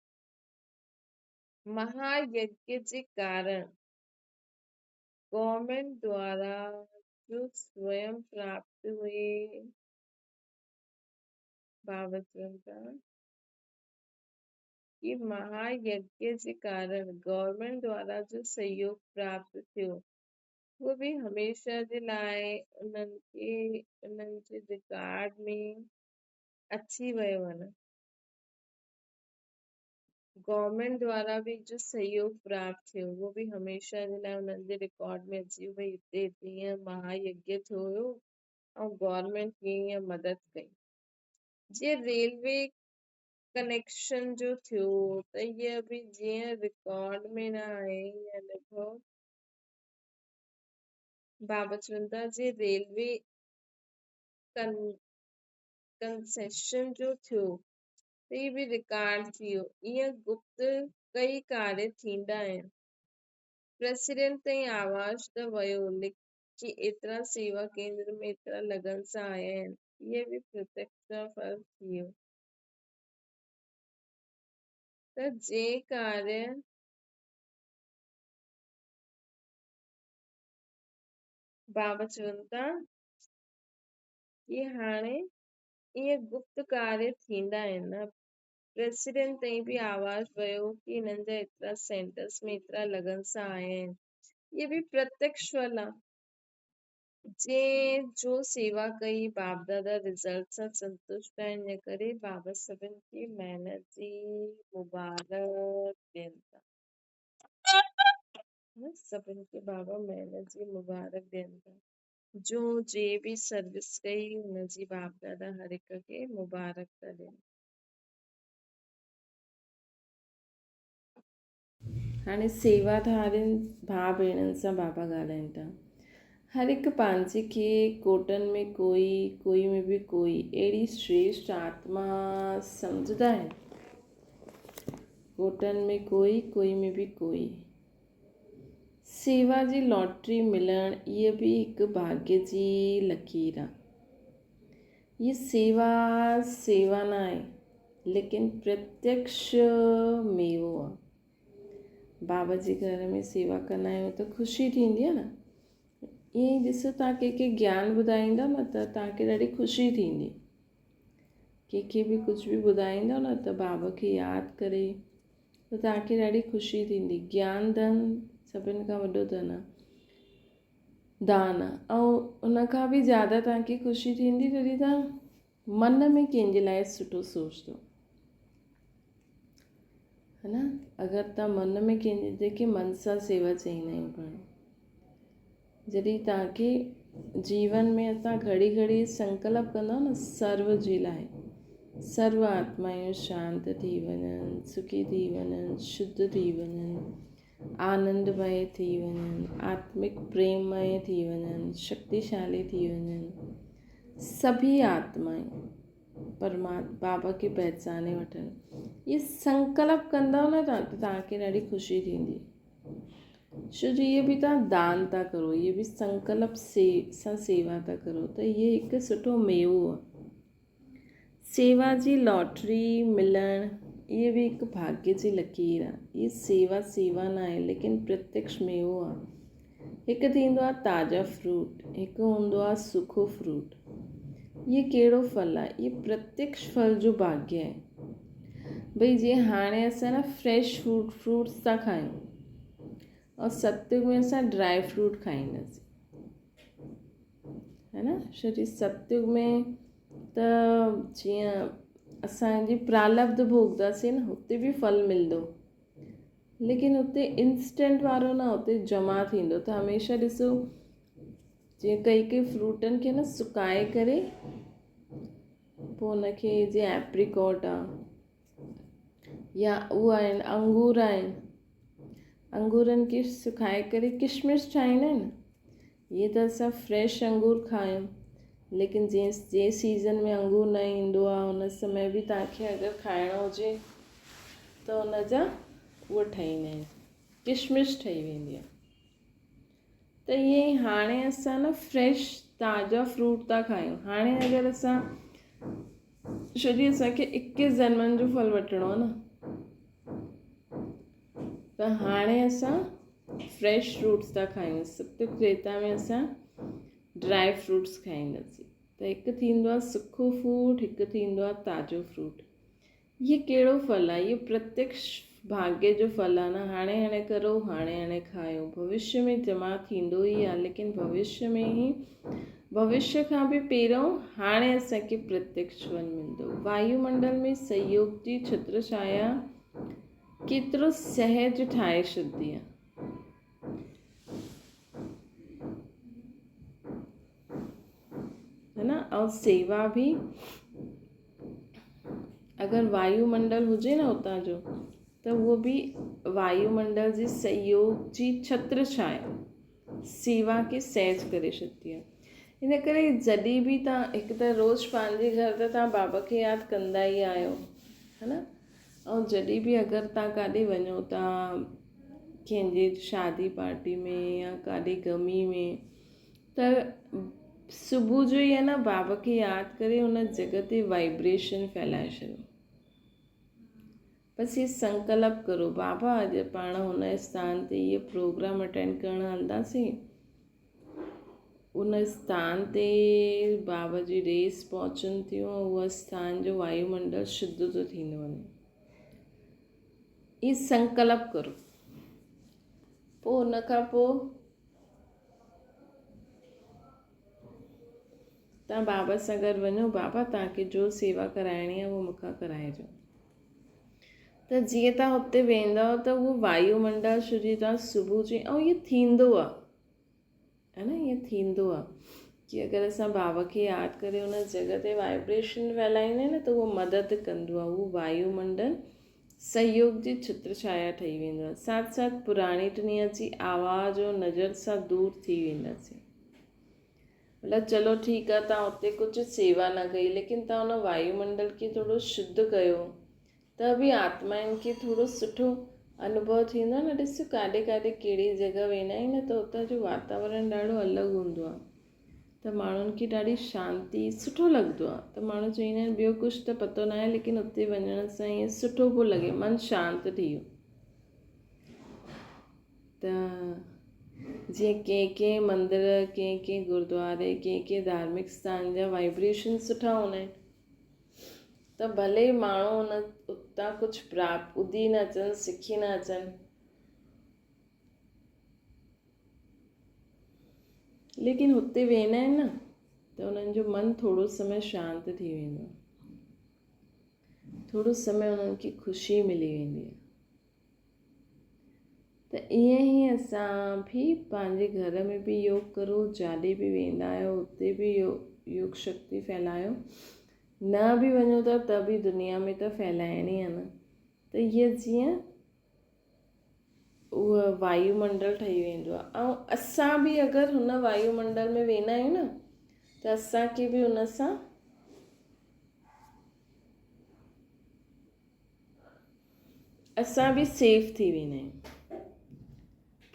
महायज्ञ जे कारण गवर्नमेंट द्वारा जो स्वयं प्राप्त हुए बाबतुनि कि महायज्ञ जे कारण गवर्नमेंट द्वारा जो सहयोग प्राप्त थियो वो बि हमेशा जे लाइ उन्हनि खे उन्हनि जे रिकॉर्ड में अची वियो आहे न। गवर्नमेंट द्वारा भी जो सहयोग प्राप्त थियो वो भी हमेशा जे लाइ उन्हनि जे रिकॉर्ड में अची वियो। भई हिते हीअं महायज्ञ थियो हुयो ऐं गवर्नमेंट हीअं मदद कई। जीअं रेलवे कनेक्शन जो थियो त इहा बि जीअं रिकॉर्ड में न आहे इहा अनुभव बाबा चवनि था जे रेलवे कंसेशन जो थियो त इहे बि रिकॉर्ड थी वियो। ईअं गुप्त कई कार्य थींदा आहिनि। प्रेसिडेंट ताईं आवाज़ त वियो कि एतिरा सेवा केंद्र में एतिरा लगन सां आया आहिनि, इहे बि प्रत्यक्ष फल थी वियो। त जे कार्य बाबा चवनि था कि हाणे इहे गुप्त कार्य थींदा आहिनि न। प्रेसिडेंट ताईं बि आवाज़ वियो कि हिननि जा एतिरा सेंटर्स में एतिरा लगन सां आया आहिनि, इहे बि प्रत्यक्ष फल आहे। जे जो सेवा कई बाप दादा रिज़ल्ट सां संतुष्ट आहिनि, इन करे बाबा सभिनि खे महिनत जी मुबारक ॾियनि था। सभिनि खे बाबा महिनत जी मुबारक ॾियनि था। जो जे बि सर्विस कई हुनजी बाप दादा हर हिक खे मुबारक था ॾियनि। हाणे सेवाधारियुनि भाउ भेणनि सां बाबा ॻाल्हाइनि था। हर हिकु पंहिंजे खे कोटनि में कोई में बि कोई अहिड़ी श्रेष्ठ आत्मा सम्झंदा आहिनि। कोटनि में कोई में बि कोई सेवा जी लॉटरी मिलणु इहा बि हिकु भाग्य जी लकीर आहे। ये सेवा न आहे लेकिन प्रत्यक्ष मेवो आहे। बाबा जे घर में सेवा कंदा आहियूं त ख़ुशी थींदी आहे न। ईअं ई ॾिसो तव्हां कंहिंखे ज्ञान ॿुधाईंदव न त तव्हांखे ॾाढी ख़ुशी थींदी। कंहिंखे बि कुझु बि ॿुधाईंदव न त बाबा खे यादि करे त तव्हांखे ॾाढी ख़ुशी थींदी। ज्ञान धन सभिनि खां वॾो धन आहे, दान आहे। ऐं उन खां बि ज़्यादा तव्हांखे ख़ुशी थींदी जॾहिं तव्हां मन में कंहिंजे लाइ सुठो सोचंदो, है न। अगरि तव्हां मन में कंहिंजे जेके मन सां सेवा चईंदा आहियूं पाण, जॾहिं तव्हांखे जीवन में असां घड़ी घड़ी संकल्प कंदा न सर्व जे लाइ, सर्व आत्मायूं शांत थी वञनि, सुखी थी वञनि, शुद्ध थी वञनि, आनंदमय थी वञनि, आत्मिक प्रेममय थी वञनि, शक्तिशाली थी वञनि। सभी आत्माएं बाबा खे पहचाने वठनि। ये संकल्प कंदव न त तव्हांखे ॾाढी ख़ुशी थींदी। छो जो इहे बि तव्हां दान था करो, इहे बि संकल्प सां सेवा था करो त इहे हिकु सुठो मेवो आहे। सेवा जी लॉटरी मिलणु इहे बि हिकु भाग्य जी लकीर आहे। इहा सेवा न आहे लेकिन प्रत्यक्ष मेवो आहे। हिकु थींदो आहे ताज़ा फ्रूट, हिकु हूंदो आहे सुखो फ्रूट। ये कहिड़ो फल आहे? ये प्रत्यक्ष फल जो भाग्य आहे। भई जीअं हाणे असां न फ्रेश फ्रूट्स था खायूं और सत्युग में असां ड्राई फ्रूट खाईंदासीं, है न। छोकी सत्युग में त जीअं असांजी प्रालब्ध भोगदासीं न, हुते बि फल मिलंदो, लेकिन हुते इंस्टेंट वारो न, हुते जमा थींदो। त हमेशह ॾिसो जीअं कई फ्रूटनि खे न सुकाए करे पोइ हुनखे, जीअं एप्रिकॉट आहे या उहा आहिनि अंगूर आहिनि, अंगूरनि खे सुकाए करे किशमिश ठाहींदा आहिनि। इहे त असां फ्रेश अंगूर खायूं, लेकिन जंहिं सीज़न में अंगूर न ईंदो आहे हुन समय बि तव्हांखे अगरि खाइणो हुजे त हुन जा उहे ठाहींदा आहिनि, किशमिश ठही वेंदी आहे। त ईअं ई हाणे असां न फ्रेश ताज़ा फ्रूट था खायूं। हाणे अगरि असां, छोकी असांखे 21 जन्मनि जो फल वठिणो आहे न, त हाणे असां फ्रेश फ्रूट्स था खायूं। सत्युग त्रेता में असां ड्राई फ्रूट्स खाईंदासीं। त हिकु थींदो आहे सुखो फ्रूट, हिकु थींदो आहे ताज़ो फ्रूट। इहे कहिड़ो फल आहे? इहो प्रत्यक्ष भाग्य जो फल आहे न। हाणे करो, हाणे खायो, भविष्य में जमा थींदो ई आहे, लेकिन भविष्य में ई, भविष्य खां बि पहिरियों हाणे असांखे प्रत्यक्ष फल मिलंदो। वायुमंडल में सहयोग जी छत्र छाया केतिरो सहज ठाहे छॾंदी आहे, है न। ऐं सेवा बि, अगरि वायुमंडल हुजे न हुतां जो, त उहो बि वायुमंडल जे सहयोग जी छत्र छाया सेवा खे सहज करे छॾंदी आहे। इन करे जॾहिं बि तव्हां, हिकु त रोज़ु पंहिंजे घर त तव्हां बाबा खे यादि कंदा ई आहियो, है न। ऐं जॾहिं बि अगरि तव्हां काॾे वञो था, कंहिंजे शादी पार्टी में या काॾे गमी में, त सुबुह जो ई आहे न बाबा खे यादि करे उन जॻह ते वाइब्रेशन फैलाए छॾियो। बसि इहे संकल्प करो, बाबा अॼु पाण हुन स्थान ते इहे प्रोग्राम अटेंड करणु हलंदासीं, उन स्थान ते बाबा जी रेस पहुचनि थियूं, उहा स्थान जो वायुमंडल शुद्ध थो थींदो वञे। इहे संकल्प करो। पोइ हुन खां पोइ तव्हां बाबा सां गॾु वञो, बाबा तव्हांखे जो सेवा कराइणी आहे उहो मूंखां कराइजो। त जीअं तव्हां हुते वेंदव त उहो वायुमंडल छोजी तव्हां सुबुह जी, ऐं इहो थींदो आहे, है न। ईअं थींदो आहे कि अगरि असां बाबा खे यादि करे उन जॻह ते वाइब्रेशन फैलाईंदा आहियूं न, त उहो मदद कंदो आहे। उहो वायुमंडल सहयोग जी छत्र छाया ठही वेंदो आहे। साथ साथ पुराणी दुनिया जी आवाज़ और नज़र सां दूर थी वेंदासीं। मतिलबु चलो ठीकु आहे, तव्हां हुते कुझु सेवा न कई, लेकिन तव्हां हुन वायुमंडल खे थोरो शुद्ध कयो, त बि आत्माउनि खे थोरो सुठो अनुभव थींदो आहे न। ॾिसो काॾे कहिड़ी जॻह वेंदा आहियूं न, त हुतां जो वातावरण ॾाढो अलॻि हूंदो आहे, त माण्हुनि खे ॾाढी शांती, सुठो लॻंदो आहे। त माण्हू चवंदा आहिनि ॿियो कुझु त पतो न आहे, लेकिन हुते वञण सां ईअं सुठो पियो लॻे, मन शांति थी वियो। त जीअं कंहिं मंदर, कंहिं गुरुद्वारे, कंहिं धार्मिक स्थान जा वाइब्रेशन सुठा हूंदा आहिनि, त भले माण्हू हुन उतां कुझु प्राप्त ॿुधी न अचनि, सिखी न अचनि, लेकिन हुते वेंदा आहिनि न, त उन्हनि जो मन थोरो समय शांति थी वेंदो आहे, थोरो समय उन्हनि खे ख़ुशी मिली वेंदी आहे। त ईअं ई असां बि पंहिंजे घर में बि योग करो, जाॾे बि वेंदा आहियो उते बि योग शक्ति फैलायो। न बि वञो था त बि दुनिया में त फैलाइणी आहे न। त हीअ जीअं उहा वायुमंडल ठही वेंदो आहे, ऐं असां बि अगरि हुन वायुमंडल में वेंदा आहियूं न, त असांखे बि हुन सां असां बि सेफ थी वेंदा आहियूं,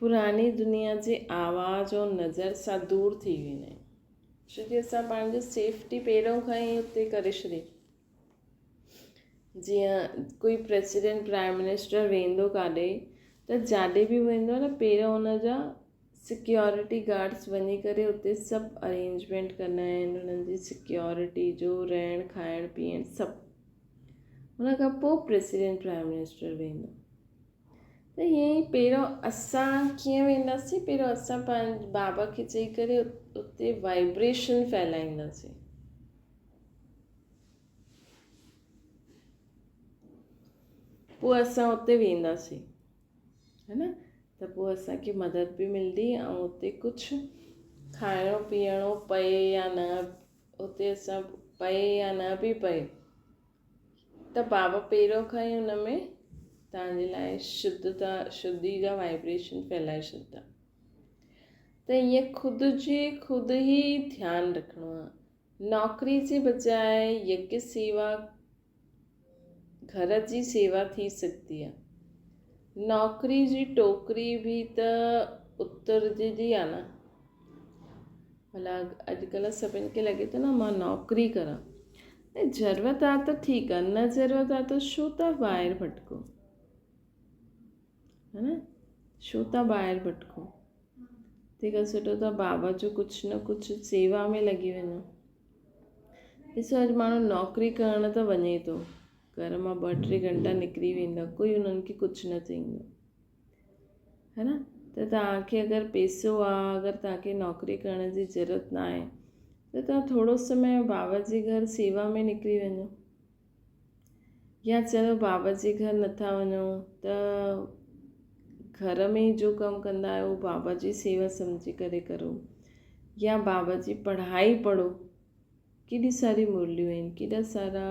पुरानी दुनिया जे आवाज़ और नज़र सां दूर थी वेंदा आहियूं, छोकी असां पंहिंजो सेफ्टी पहिरियों खां ई हुते करे छॾी। जीअं कोई प्रेसिडेंट, प्राइम मिनिस्टर वेंदो काॾे, त जाॾे बि वेंदो न, पहिरियों हुन जा सिक्योरिटी गार्ड्स वञी करे उते सभु अरेंजमेंट कंदा आहिनि, हुननि जी सिक्योरिटी जो, रहणु खाइणु पीअणु सभु। हुन खां पोइ प्रेसिडेंट प्राइम मिनिस्टर वेंदो। त हीअं ई पहिरियों असां कीअं वेंदासीं, पहिरियों असां पंहिंजे बाबा खे चई करे उते वाइब्रेशन फैलाईंदासीं। पोइ असां उते वेंदासीं, है न। त पोइ असांखे मदद बि मिलंदी ऐं उते कुझु खाइणो पीअणो पए या न, उते असां पए या न बि पए, त बाबा पहिरियों खां ई हुन में तव्हांजे लाइ शुद्धि जा वाइब्रेशन फैलाए छॾींदा। त ईअं ख़ुदि ई ध्यानु रखिणो आहे। नौकिरी जे बजाए यज्ञ सेवा, घर जी सेवा थी सघंदी आहे। नौकिरी जी टोकरी बि त उतरजंदी आहे न। भला अॼुकल्ह सभिनि खे लॻे थो न मां नौकिरी करां, ज़रूरत आहे त ठीकु आहे, न ज़रूरत आहे त छो था ॿाहिरि भटको, है न, छो था ॿाहिरि भटको। तंहिंखां सुठो त बाबा जो कुझु न कुझु सेवा में लॻी वञो। ॾिसो अॼु माण्हू नौकिरी करण त वञे थो, घर मां 2-3 घंटा निकिरी वेंदा, कोई उन्हनि खे कुझु न चईंदो, है न। त तव्हांखे अगरि पैसो आहे, अगरि तव्हांखे नौकिरी करण जी ज़रूरत न आहे, त तव्हां थोरो समय बाबा जे घर सेवा में निकिरी वञो। या चलो बाबा जे घर नथा वञो त घर में जो कमु कंदा आहियो बाबा जी सेवा सम्झी करे करो, या बाबा जी पढ़ाई पढ़ो। केॾी सारी मुरलियूं आहिनि, केॾा सारा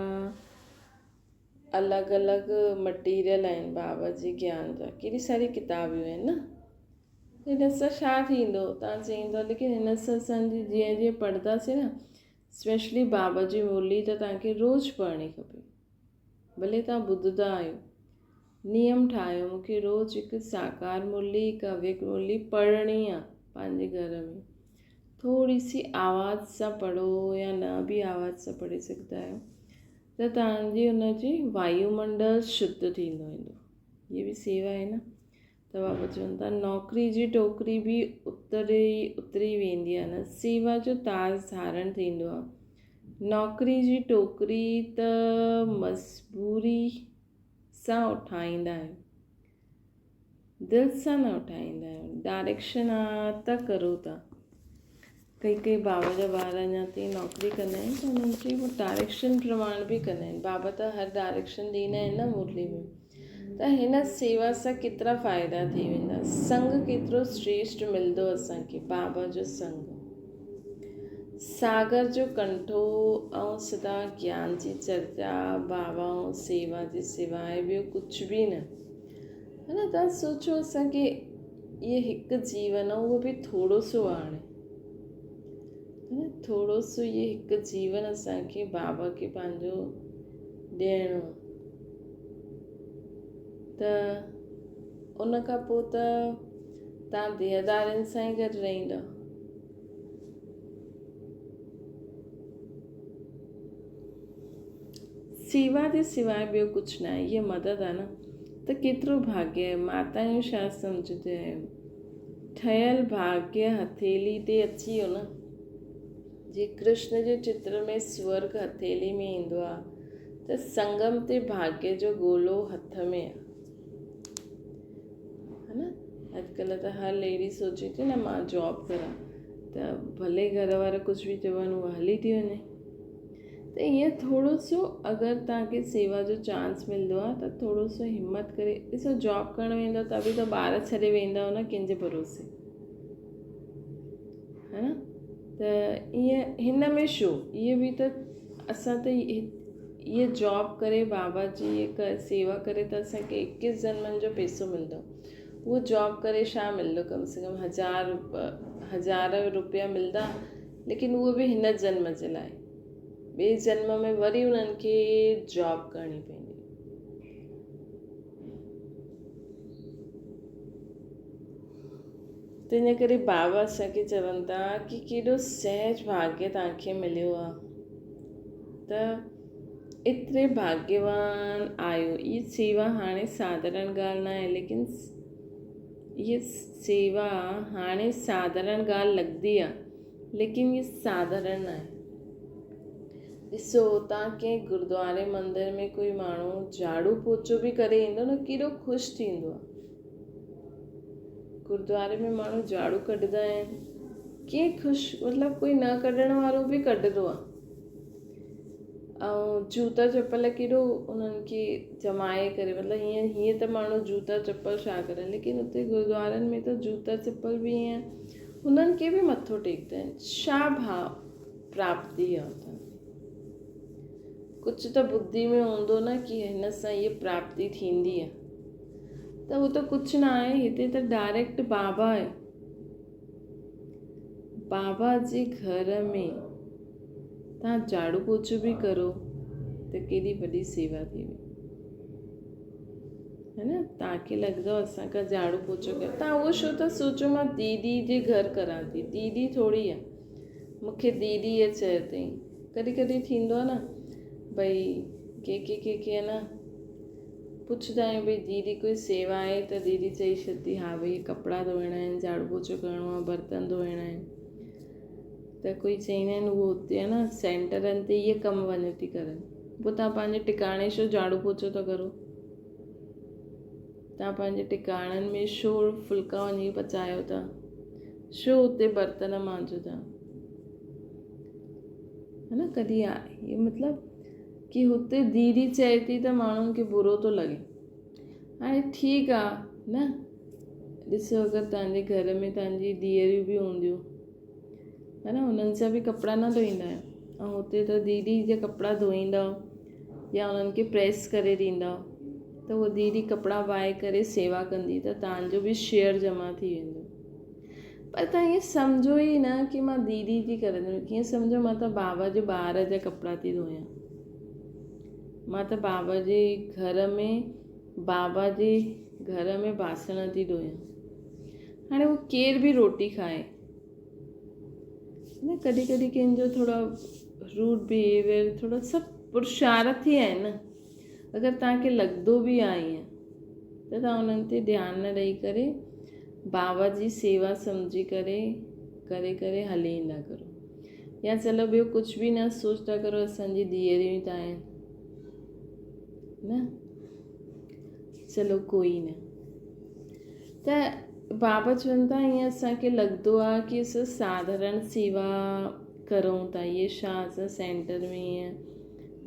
अलॻि अलॻि मटीरियल आहिनि बाबा जे ज्ञान जा, केॾी सारी किताबियूं आहिनि न। हिन सां छा थींदो, तव्हां चईंदो, लेकिन हिन सां असांजी जीअं जीअं पढ़ंदासीं न, स्पेशली बाबा जी मुरली त तव्हांखे रोज़ु पढ़णी खपे। भले तव्हां ॿुधंदा आहियो, नियम ठाहियो, मूंखे रोज़ु हिकु साकार मुरली, हिकु अव्यक्त मुरली पढ़णी आहे पंहिंजे घर में। थोरी सी आवाज़ सां पढ़ो या न बि आवाज़ सां पढ़ी सघंदा आहियो, त तव्हांजी हुनजी वायुमंडल शुद्ध थींदो वेंदो। इहा बि सेवा आहे न। त बाबा चवनि था नौकिरी जी टोकरी बि उतरी वेंदी आहे न, सेवा जो ताज धारण थींदो आहे। नौकिरी जी टोकरी त मजबूरी सां उठाईंदा आहियूं, दिलि सां न उठाईंदा आहियूं। डायरेक्शन आहे त करो था। कई बाबा जा ॿार अञा ताईं नौकिरी कंदा आहिनि त उन्हनि खे उहो डायरेक्शन प्रमाण बि कंदा आहिनि। बाबा त हर डायरेक्शन ॾींदा आहिनि न मुरली में। त हिन सेवा सां केतिरा फ़ाइदा थी वेंदा, संग केतिरो श्रेष्ठ मिलंदो असांखे, बाबा जो संग, सागर जो कंठो ऐं सदा ज्ञान जी चर्चा, बाबा ऐं सेवा जे सवाइ ॿियो कुझु बि न, है न। तव्हां सोचो असांखे इहे हिकु जीवन आहे, उहो बि थोरो सो आहे, है न। थोरो सो इहे हिकु जीवन असांखे बाबा खे पंहिंजो ॾियणो, त उन खां पोइ त तव्हां देहदारनि सां ई गॾु रहंदा। सेवा जे सवाइ ॿियो कुझु न आहे, इहा मदद आहे न। त केतिरो भाग्य आहे, माताऊं छा सम्झंदा आहियूं, ठहियल भाग्य हथेली ते अची वियो न। जे कृष्ण जे चित्र में स्वर्ग हथेली में ईंदो आहे, त संगम ते भाग्य जो गोलो हथ में आहे, है न। अॼुकल्ह त हर लेडी सोचे थी न मां जॉब करां, त भले घर वारा कुझु बि चवनि उहा हली थी वञे। त ईअं थोरो सो अगरि तव्हांखे सेवा जो चांस मिलंदो आहे त थोरो सो हिमत करे ॾिसो। जॉब करणु वेंदव त बि त ॿार छॾे वेंदव न कंहिंजे भरोसे, है न। त ईअं हिन में छो, इहे बि त असां त इहे जॉब करे बाबा जी इहे सेवा करे त असांखे 21 जन्मनि जो पैसो मिलंदो। उहो जॉब करे छा मिलंदो, कम से कम 1000 रुपया मिलंदा, लेकिन उहो बि हिन जन्म जे लाइ। ॿिए जन्म में वरी उन्हनि खे जॉब करणी पवंदी। त इन करे बाबा असांखे चवनि था कि केॾो सहज भाग्य तव्हांखे मिलियो आहे, त एतिरे भाग्यवान आहियो। इहा सेवा हाणे साधारण ॻाल्हि न आहे, लेकिन इहा सेवा हाणे साधारण ॻाल्हि लॻंदी आहे, लेकिन इहा साधारण न आहे। ॾिसो तव्हां कंहिं गुरुद्वारे मंदर में कोई माण्हू झाड़ू पोछो बि करे ईंदो न, केॾो ख़ुशि थींदो आहे। गुरुद्वारे में माण्हू झाड़ू कढंदा आहिनि, कीअं ख़ुशि, मतिलबु कोई न कढण वारो बि कढंदो आहे। ऐं जूता चप्पल केॾो उन्हनि खे जमाए करे, मतिलबु हीअं त माण्हू जूता चप्पल छा करनि, लेकिन उते गुरुद्वारनि में त जूता चप्पल बि ईअं उन्हनि खे बि मथो टेकंदा आहिनि। छा भाव प्राप्ति आहे उतां? कुझु त बुद्धि में हूंदो न कि हिन सां इहा प्राप्ति थींदी आहे। त उहो त कुझु न आहे, हिते त डायरेक्ट बाबा आहे। बाबा जे घर में तव्हां झाड़ू पोछो बि करो त केॾी वॾी सेवा थी वई, है न। तव्हांखे लॻंदो असांखां झाड़ू पोछो कर, तव्हां उहो छो था सोचो मां दीदी जे घर करां थी। दीदी थोरी आहे, मूंखे दीदीअ चयो अथई। कॾहिं कॾहिं थींदो आहे न भई के आहे न, पुछंदा आहियूं भई दीदी कोई सेवा आहे त दीदी चई छॾंदी हा भई कपिड़ा धोइणा आहिनि, झाड़ू पोछो करिणो आहे, बर्तन धोइणा आहिनि। त कोई चईंदा आहिनि उहो हुते आहे न सेंटरनि ते इहे कमु वञो थी करनि, पोइ तव्हां पंहिंजे टिकाणे छो झाड़ू पोछो था करो? तव्हां पंहिंजे टिकाणनि में छो फुल्का वञी पचायो था? छो हुते बर्तन मांजो था? है न। कॾहिं आहे इहे मतिलबु कि हुते दीदी चए थी त माण्हुनि खे बुरो थो लॻे। हाणे ठीकु आहे न, ॾिसो अगरि तव्हांजे घर में तव्हांजी धीअरियूं बि हूंदियूं, है न, उन्हनि सां बि कपिड़ा न धोईंदा आहियो, ऐं हुते त दीदी जा कपिड़ा धोईंदव या उन्हनि खे प्रेस करे ॾींदव, त उहा दीदी कपिड़ा पाए करे सेवा कंदी त तव्हांजो बि शेयर जमा थी वेंदो। पर तव्हां ईअं सम्झो ई न कि मां दीदी थी करंदमि, कीअं सम्झो मां त बाबा जे ॿार जा कपिड़ा थी धोयां, मां त बाबा जे घर में बासण थी धोयां। हाणे उहो केर बि रोटी खाए न, कॾहिं कॾहिं कंहिंजो थोरो रूड बिहेवियर, थोरो सभु पुरुषार्थी आहे न। अगरि तव्हांखे लॻंदो बि आहे ईअं त तव्हां उन्हनि ते ध्यानु न ॾेई करे बाबा जी सेवा सम्झी करे हली ईंदा करो। या चलो ॿियो कुझु बि न सोचता करो, असांजी धीअरियूं त आहिनि न, चलो कोई न। त बाबा चवनि था ईअं असांखे लॻंदो आहे कि असां साधारण सेवा करूं था, इहे छा असां सेंटर में ईअं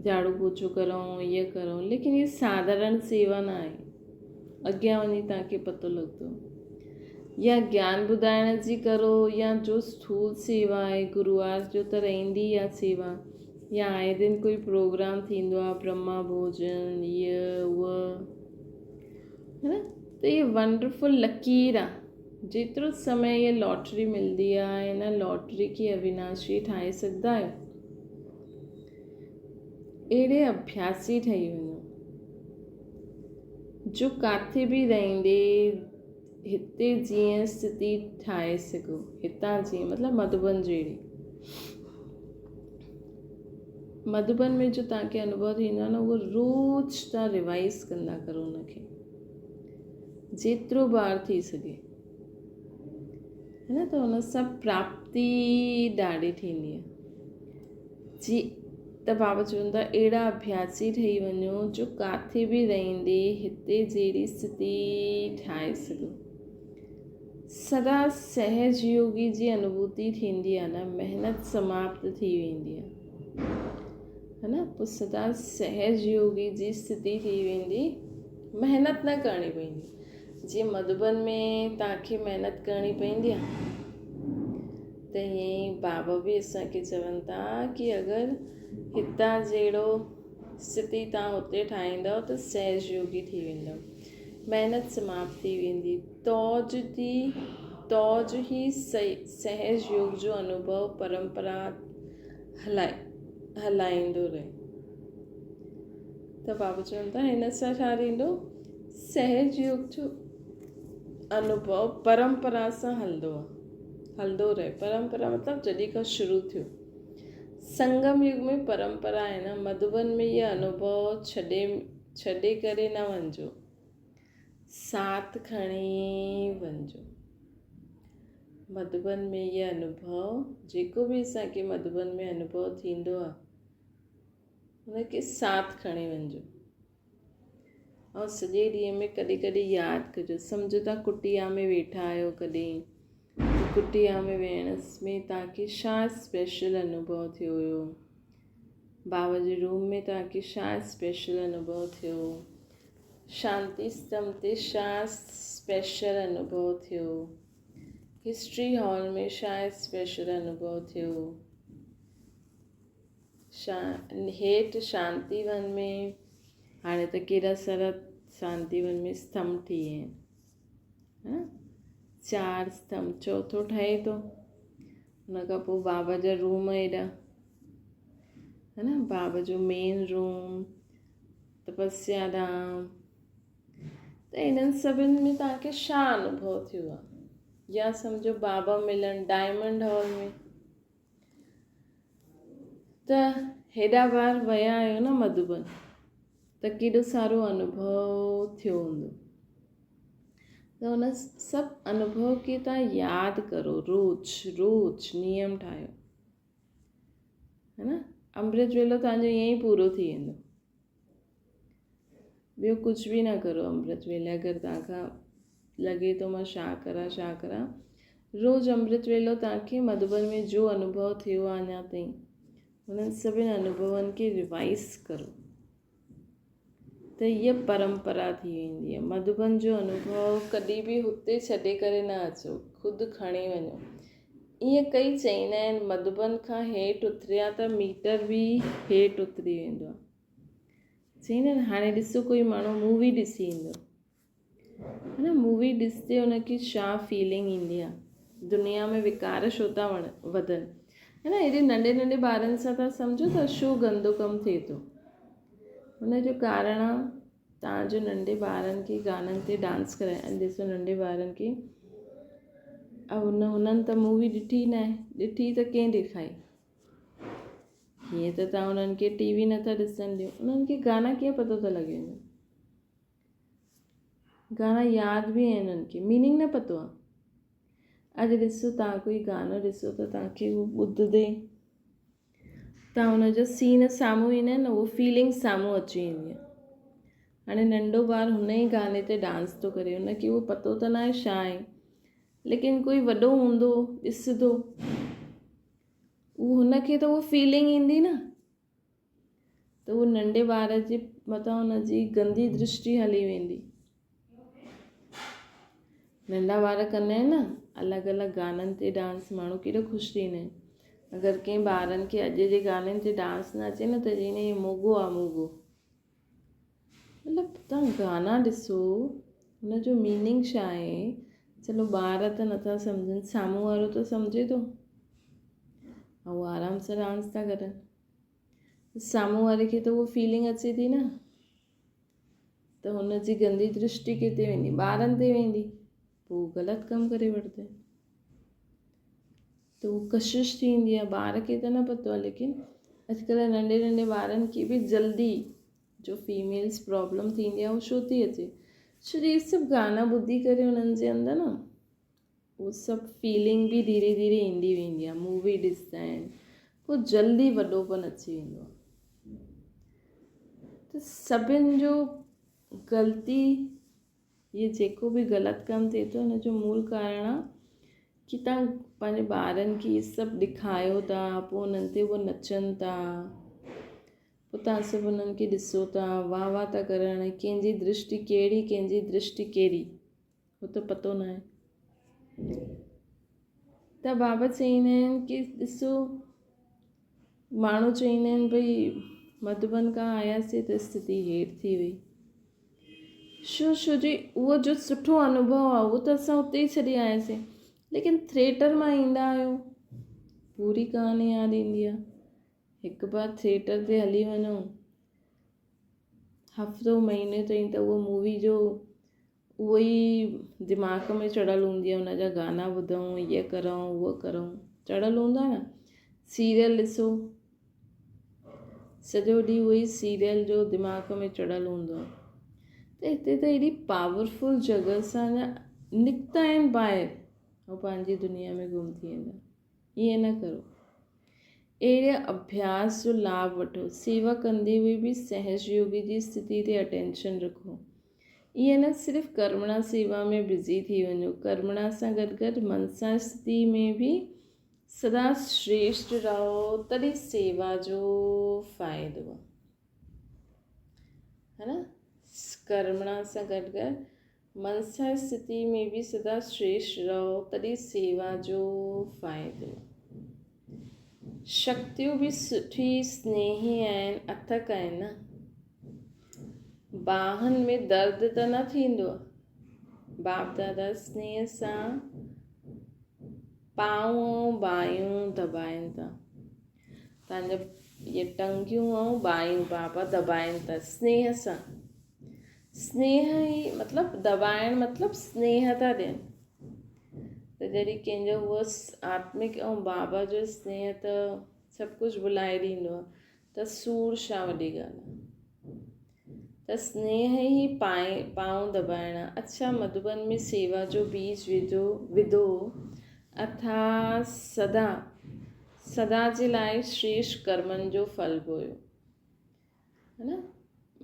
झाड़ू पोछो करूं, इहे करूं, लेकिन इहा साधारण सेवा न आहे। अॻियां वञी तव्हांखे पतो लॻंदो। या ज्ञान ॿुधाइण जी करो, या जो स्थूल सेवा आहे गुरुवार जो त रहंदी आहे सेवा, या आए दिन कोई प्रोग्राम थींदो आहे ब्रह्मा भोजन इहा उहा, है न। त इहे वंडरफुल लकीर आहे। जेतिरो समय इहा लॉटरी मिलंदी आहे, हिन लॉटरी खे अविनाशी ठाहे सघंदा आहियो। अहिड़े अभ्यासी ठही वञो जो किथे बि रहंदे हिते जीअं स्थिति ठाहे सघो, हितां जीअं मतिलबु मधुबन जहिड़ी। मधुबन में जो तव्हांखे अनुभव थींदो आहे न, उहो रोज़ु तव्हां रिवाइज़ कंदा करो उनखे, जेतिरो बार थी सघे, है न। त उन सां प्राप्ति ॾाढी थींदी आहे जी। त बाबा चवनि था अहिड़ा अभ्यासी ठही वञो जो किथे बि रहंदे हिते जहिड़ी स्थिति ठाहे सघो। सदा सहज योगी जी अनुभूति थींदी आहे न, महिनत समाप्त थी वेंदी आहे, है न। पोइ सदा सहज योगी जी स्थिति थी वेंदी, महिनत न करणी पवंदी। जीअं मधुबन में तव्हांखे महिनत करणी पवंदी आहे, त ईअं ई बाबा बि असांखे चवनि था कि अगरि हितां जहिड़ो स्थिति तव्हां हुते ठाहींदव त सहज योगी थी वेंदव, महिनत समाप्त थी वेंदी। तौज ही सहज योग जो अनुभव परंपरा हलाईंदो रहे। त बाबा चवनि था हिन सां छा थींदो, सहज योग जो अनुभव परंपरा सां हलंदो रहे। परंपरा मतिलबु जॾहिं खां शुरू थियो, संगम युग में परंपरा आहे न। मधुबन में इहा अनुभव छॾे करे न वञिजो, साथ खणी वञिजो। मधुबन में इहा अनुभव, जेको बि असांखे मधुबन में अनुभव थींदो आहे, हुनखे साथ खणी वञिजो ऐं सॼे ॾींहं में कॾहिं कॾहिं यादि कजो। सम्झो तव्हां कुटिया में वेठा आहियो कॾहिं, त कुटिया में वेहण में तव्हांखे छा स्पेशल अनुभव थियो हुयो, बाबा जे रूम में तव्हांखे छा स्पेशल अनुभव थियो, शांति स्तंभ ते छा स्पेशल अनुभव थियो, हिस्ट्री हॉल में छा स्पेशल अनुभव थियो, हेठि शांतिवन में हाणे त केॾा सारा शांतिवन में स्तंभ थी विया आहिनि, 4 स्तंभ, चौथो ठहे थो। हुन खां पोइ बाबा जा रूम एॾा, है न, बाबा जो मेन रूम, तपस्या धाम। त इन्हनि सभिनि में तव्हांखे छा अनुभव थियो आहे, या सम्झो बाबा मिलन डायमंड हॉल में, त हेॾा बार विया आहियो न मधुबन, त केॾो सारो अनुभव थियो हूंदो। त हुन सभु अनुभव खे तव्हां यादि करो, रोज़ नियम ठाहियो, है न। अमृत वेलो तव्हांजो ईअं ई पूरो थी वेंदो, ॿियो कुझु बि न करो अमृत वेले। अगरि तव्हांखां लॻे थो मां छा करां, रोज़ु अमृत वेलो तव्हांखे मधुबन में जो अनुभव थियो आहे अञा ताईं, हुननि सभिनि अनुभवनि खे रिवाइज़ करो, त हीअ परंपरा थी वेंदी आहे। मधुबन जो अनुभव कॾहिं बि हुते छॾे करे न अचो, ख़ुदि खणी वञो। ईअं कई चईंदा आहिनि मधुबन खां हेठि उतरिया त मीटर बि हेठि उतरी वेंदो आहे। चईंदा आहिनि हाणे ॾिसो कोई माण्हू मूवी ॾिसी ईंदो, है न, मूवी ॾिसंदे हुनखे छा फीलिंग ईंदी आहे, दुनिया में विकार छो था वधनि, है न। हेॾे नंढे नंढे ॿारनि सां तव्हां सम्झो था छो गंदो कमु थिए थो, हुनजो कारण आहे तव्हांजो नंढे ॿारनि खे गाननि ते डांस कराए। ॾिसो नंढे ॿारनि खे हुननि त मूवी ॾिठी न आहे, ॾिठी त कंहिं ॾेखारी, हीअं त तव्हां हुननि खे टीवी नथा ॾिसणु ॾियो, उन्हनि खे गाना कीअं पतो था लॻे वञे, गाना यादि बि आहिनि उन्हनि खे, मीनिंग न पतो आहे। अॼु ॾिसो तव्हां कोई गानो ॾिसो त तव्हांखे उहो ॿुधंदे तव्हां हुनजो सीन साम्हूं ईंदा आहिनि न, उहो फीलिंग साम्हूं अची वेंदी आहे। हाणे नंढो ॿारु हुन ई गाने ते डांस थो करे, हुनखे उहो पतो त न आहे छा आहे, लेकिन कोई वॾो हूंदो ॾिसंदो, उहो हुनखे त उहो फीलिंग ईंदी न, त उहो नंढे ॿार जे मथां हुनजी गंदी दृष्टि हली वेंदी। नंढा ॿार कंदा आहिनि न अलॻि अलॻि गाननि ते डांस, माण्हू केॾो ख़ुशि थींदा आहिनि। अगरि कंहिं ॿारनि खे अॼु जे गाननि ते डांस न अचे न, त चईंदा आहिनि मोगो आहे मोगो। मतिलबु तव्हां गाना ॾिसो, हुनजो मीनिंग छा आहे। चलो ॿार त नथा सम्झनि, साम्हूं वारो त सम्झे थो, ऐं उहो आराम सां डांस था करनि, साम्हूं वारे खे त उहो फीलिंग अचे थी न, त हुनजी गंदी दृष्टि किथे वेंदी, ॿारनि ते वेंदी, पोइ ग़लति कमु करे वठंदे, त उहो कशिश थींदी आहे। ॿार खे त न पतो आहे, लेकिन अॼुकल्ह नंढे नंढे ॿारनि खे बि जल्दी जो फीमेल्स प्रॉब्लम थींदी आहे, उहो छो थी अचे, छो जो इहे सभु गाना ॿुधी करे हुननि जे अंदरि न उहो सभु फीलिंग बि धीरे धीरे ईंदी वेंदी आहे। मूवी ॾिसंदा आहिनि, पोइ जल्दी वॾोपन अची वेंदो आहे। त सभिनि जो ग़लती, इहे जेको बि ग़लति कमु थिए थो, हुनजो मूल कारण आहे कि तव्हां पंहिंजे ॿारनि खे इहे सभु ॾेखारियो था, पोइ हुननि ते उहे नचनि था, पोइ तव्हां सभु हुननि खे ॾिसो था, वाह वाह था करणु, कंहिंजी दृष्टि कहिड़ी, कंहिंजी दृष्टि कहिड़ी, उहो त पतो न आहे। त बाबा चईंदा आहिनि कि ॾिसो, माण्हू चईंदा आहिनि भई मधुबन खां आयासीं त स्थिति हेठि थी वई, छो जी उहो जो सुठो अनुभव आहे उहो त असां उते ई छॾे आयासीं, लेकिन थिएटर मां ईंदा आहियो, पूरी कहानी यादि ईंदी आहे। हिकु बार थिएटर ते हली वञो, हफ़्तो महीने ताईं त उहो मूवी जो उहो ई दिमाग़ में चढ़ियल हूंदी आहे, हुनजा गाना ॿुधूं, हीअ करूं उहो करूं, चढ़ियल हूंदो आहे न। सीरियल ॾिसो, सॼो ॾींहुं उहो ई सीरियल जो दिमाग़ में चढ़ियल हूंदो आहे। त हिते त हेॾी पावरफुल जॻह सां निकिता आहिनि ॿाहिरि, ऐं पंहिंजी दुनिया में गुम थी वेंदा। ईअं न करो, अहिड़े अभ्यास जो लाभ वठो। सेवा कंदे हुए बि सहज योगी जी स्थिति ते अटेंशन रखो। ईअं न सिर्फ़ु कर्मणा सेवा में बिज़ी थी वञो, कर्मणा सां गॾु गॾु मनसा स्थिति में बि सदा श्रेष्ठ रहो, तॾहिं सेवा जो फ़ाइदो है ना। कर्मणा सां गॾु गॾु मनसा स्थिति में बि सदा श्रेष्ठ रहो, तॾहिं सेवा जो फ़ाइदो। शक्तियूं बि सुठी स्नेही आहिनि, अथक आहिनि न। बाहनि में दर्द त न थींदो। बाप दादा स्नेह सां पाऊं ऐं बायूं दॿाइनि था। तव्हांजा इहे टंगियूं ऐं बायूं बाबा दॿाइनि था स्नेह सां। स्नेह ई मतिलबु दॿाइणु मतिलबु स्नेह था ॾियनि। त जॾहिं कंहिंजो उहो आत्मिक ऐं बाबा जो स्नेह त सभु कुझु भुलाए ॾींदो आहे, त सूर छा वॾी ॻाल्हि आहे। त स्नेह ई पाऊं दॿाइणा। अच्छा, मधुबन में सेवा जो बीज विधो अथा सदा जे लाइ श्रेष्ठ कर्मनि जो फल बोयो, है न।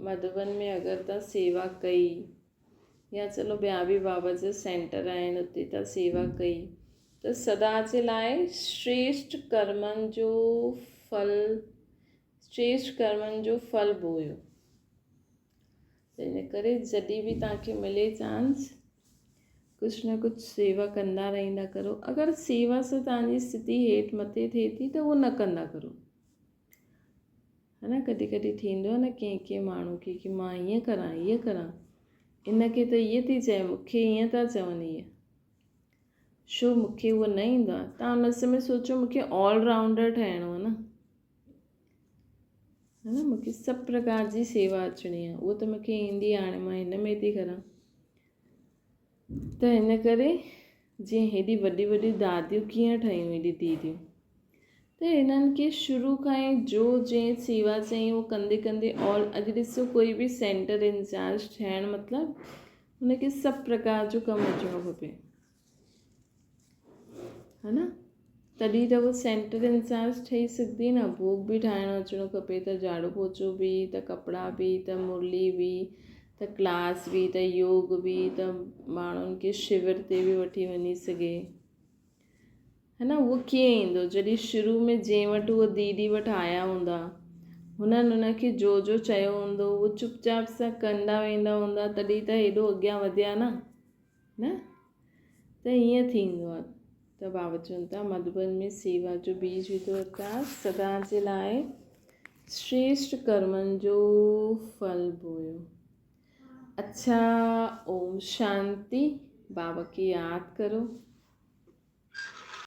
मधुबन में अगरि तव्हां सेवा कई, या चलो ॿिया बि बाबा जा सेंटर आहिनि, उते तव्हां सेवा कई, त सदा जे लाइ श्रेष्ठ कर्मनि जो फल बोयो। त इन करे जॾहिं बि तव्हांखे मिले चांस, कुझु न कुझु सेवा कंदा रहंदा करो। अगरि सेवा सां तव्हांजी स्थिति हेठि मथे थिए थी त उहो न कंदा करो, है न। कॾहिं कॾहिं थींदो आहे न कंहिं माण्हू खे कि मां ईअं करां, इनखे त ईअं थी चए, मूंखे ईअं था चवनि, ईअं छो मूंखे उहो न ईंदो आहे। तव्हां उन समय सोचो मूंखे ऑलराउंडर ठहिणो आहे न, है न। मूंखे सभु प्रकार जी सेवा अचणी आहे, उहो त मूंखे ईंदी आहे, हाणे मां हिन में थी करां। त हिन करे जीअं हेॾी वॾी वॾी दादियूं कीअं ठहियूं, हेॾी दीदियूं, त हिननि खे शुरू खां ई जो जंहिं सेवा चई उहो कंदे कंदे अॼु ॾिसो कोई बि सेंटर इंचार्ज ठहिणु मतिलबु हुनखे सभु प्रकार जो कमु अचिणो खपे, है न। तॾहिं त उहो सेंटर इंचार्ज ठही सघंदी न। भोग बि ठाहिणु अचिणो खपे, त झाड़ू पोछो बि, त कपिड़ा बि, त मुरली बि, त क्लास बि, त योग बि, त माण्हुनि खे शिविर ते बि वठी वञी सघे, है न। उहो कीअं ईंदो जॾहिं शुरू में जंहिं वटि उहो दीदी वटि आया हूंदा, हुननि उनखे जो चयो हूंदो उहो चुपचाप सां कंदा वेंदा हूंदा, तॾहिं त हेॾो अॻियां वधिया न। त ईअं थींदो आहे। त बाबा चवनि था मधुबन में सेवा जो बीज विधो अथां, सदा जे लाइ श्रेष्ठ कर्मनि जो फल बोयो। अच्छा, ओम शांति। बाबा की यादि करो।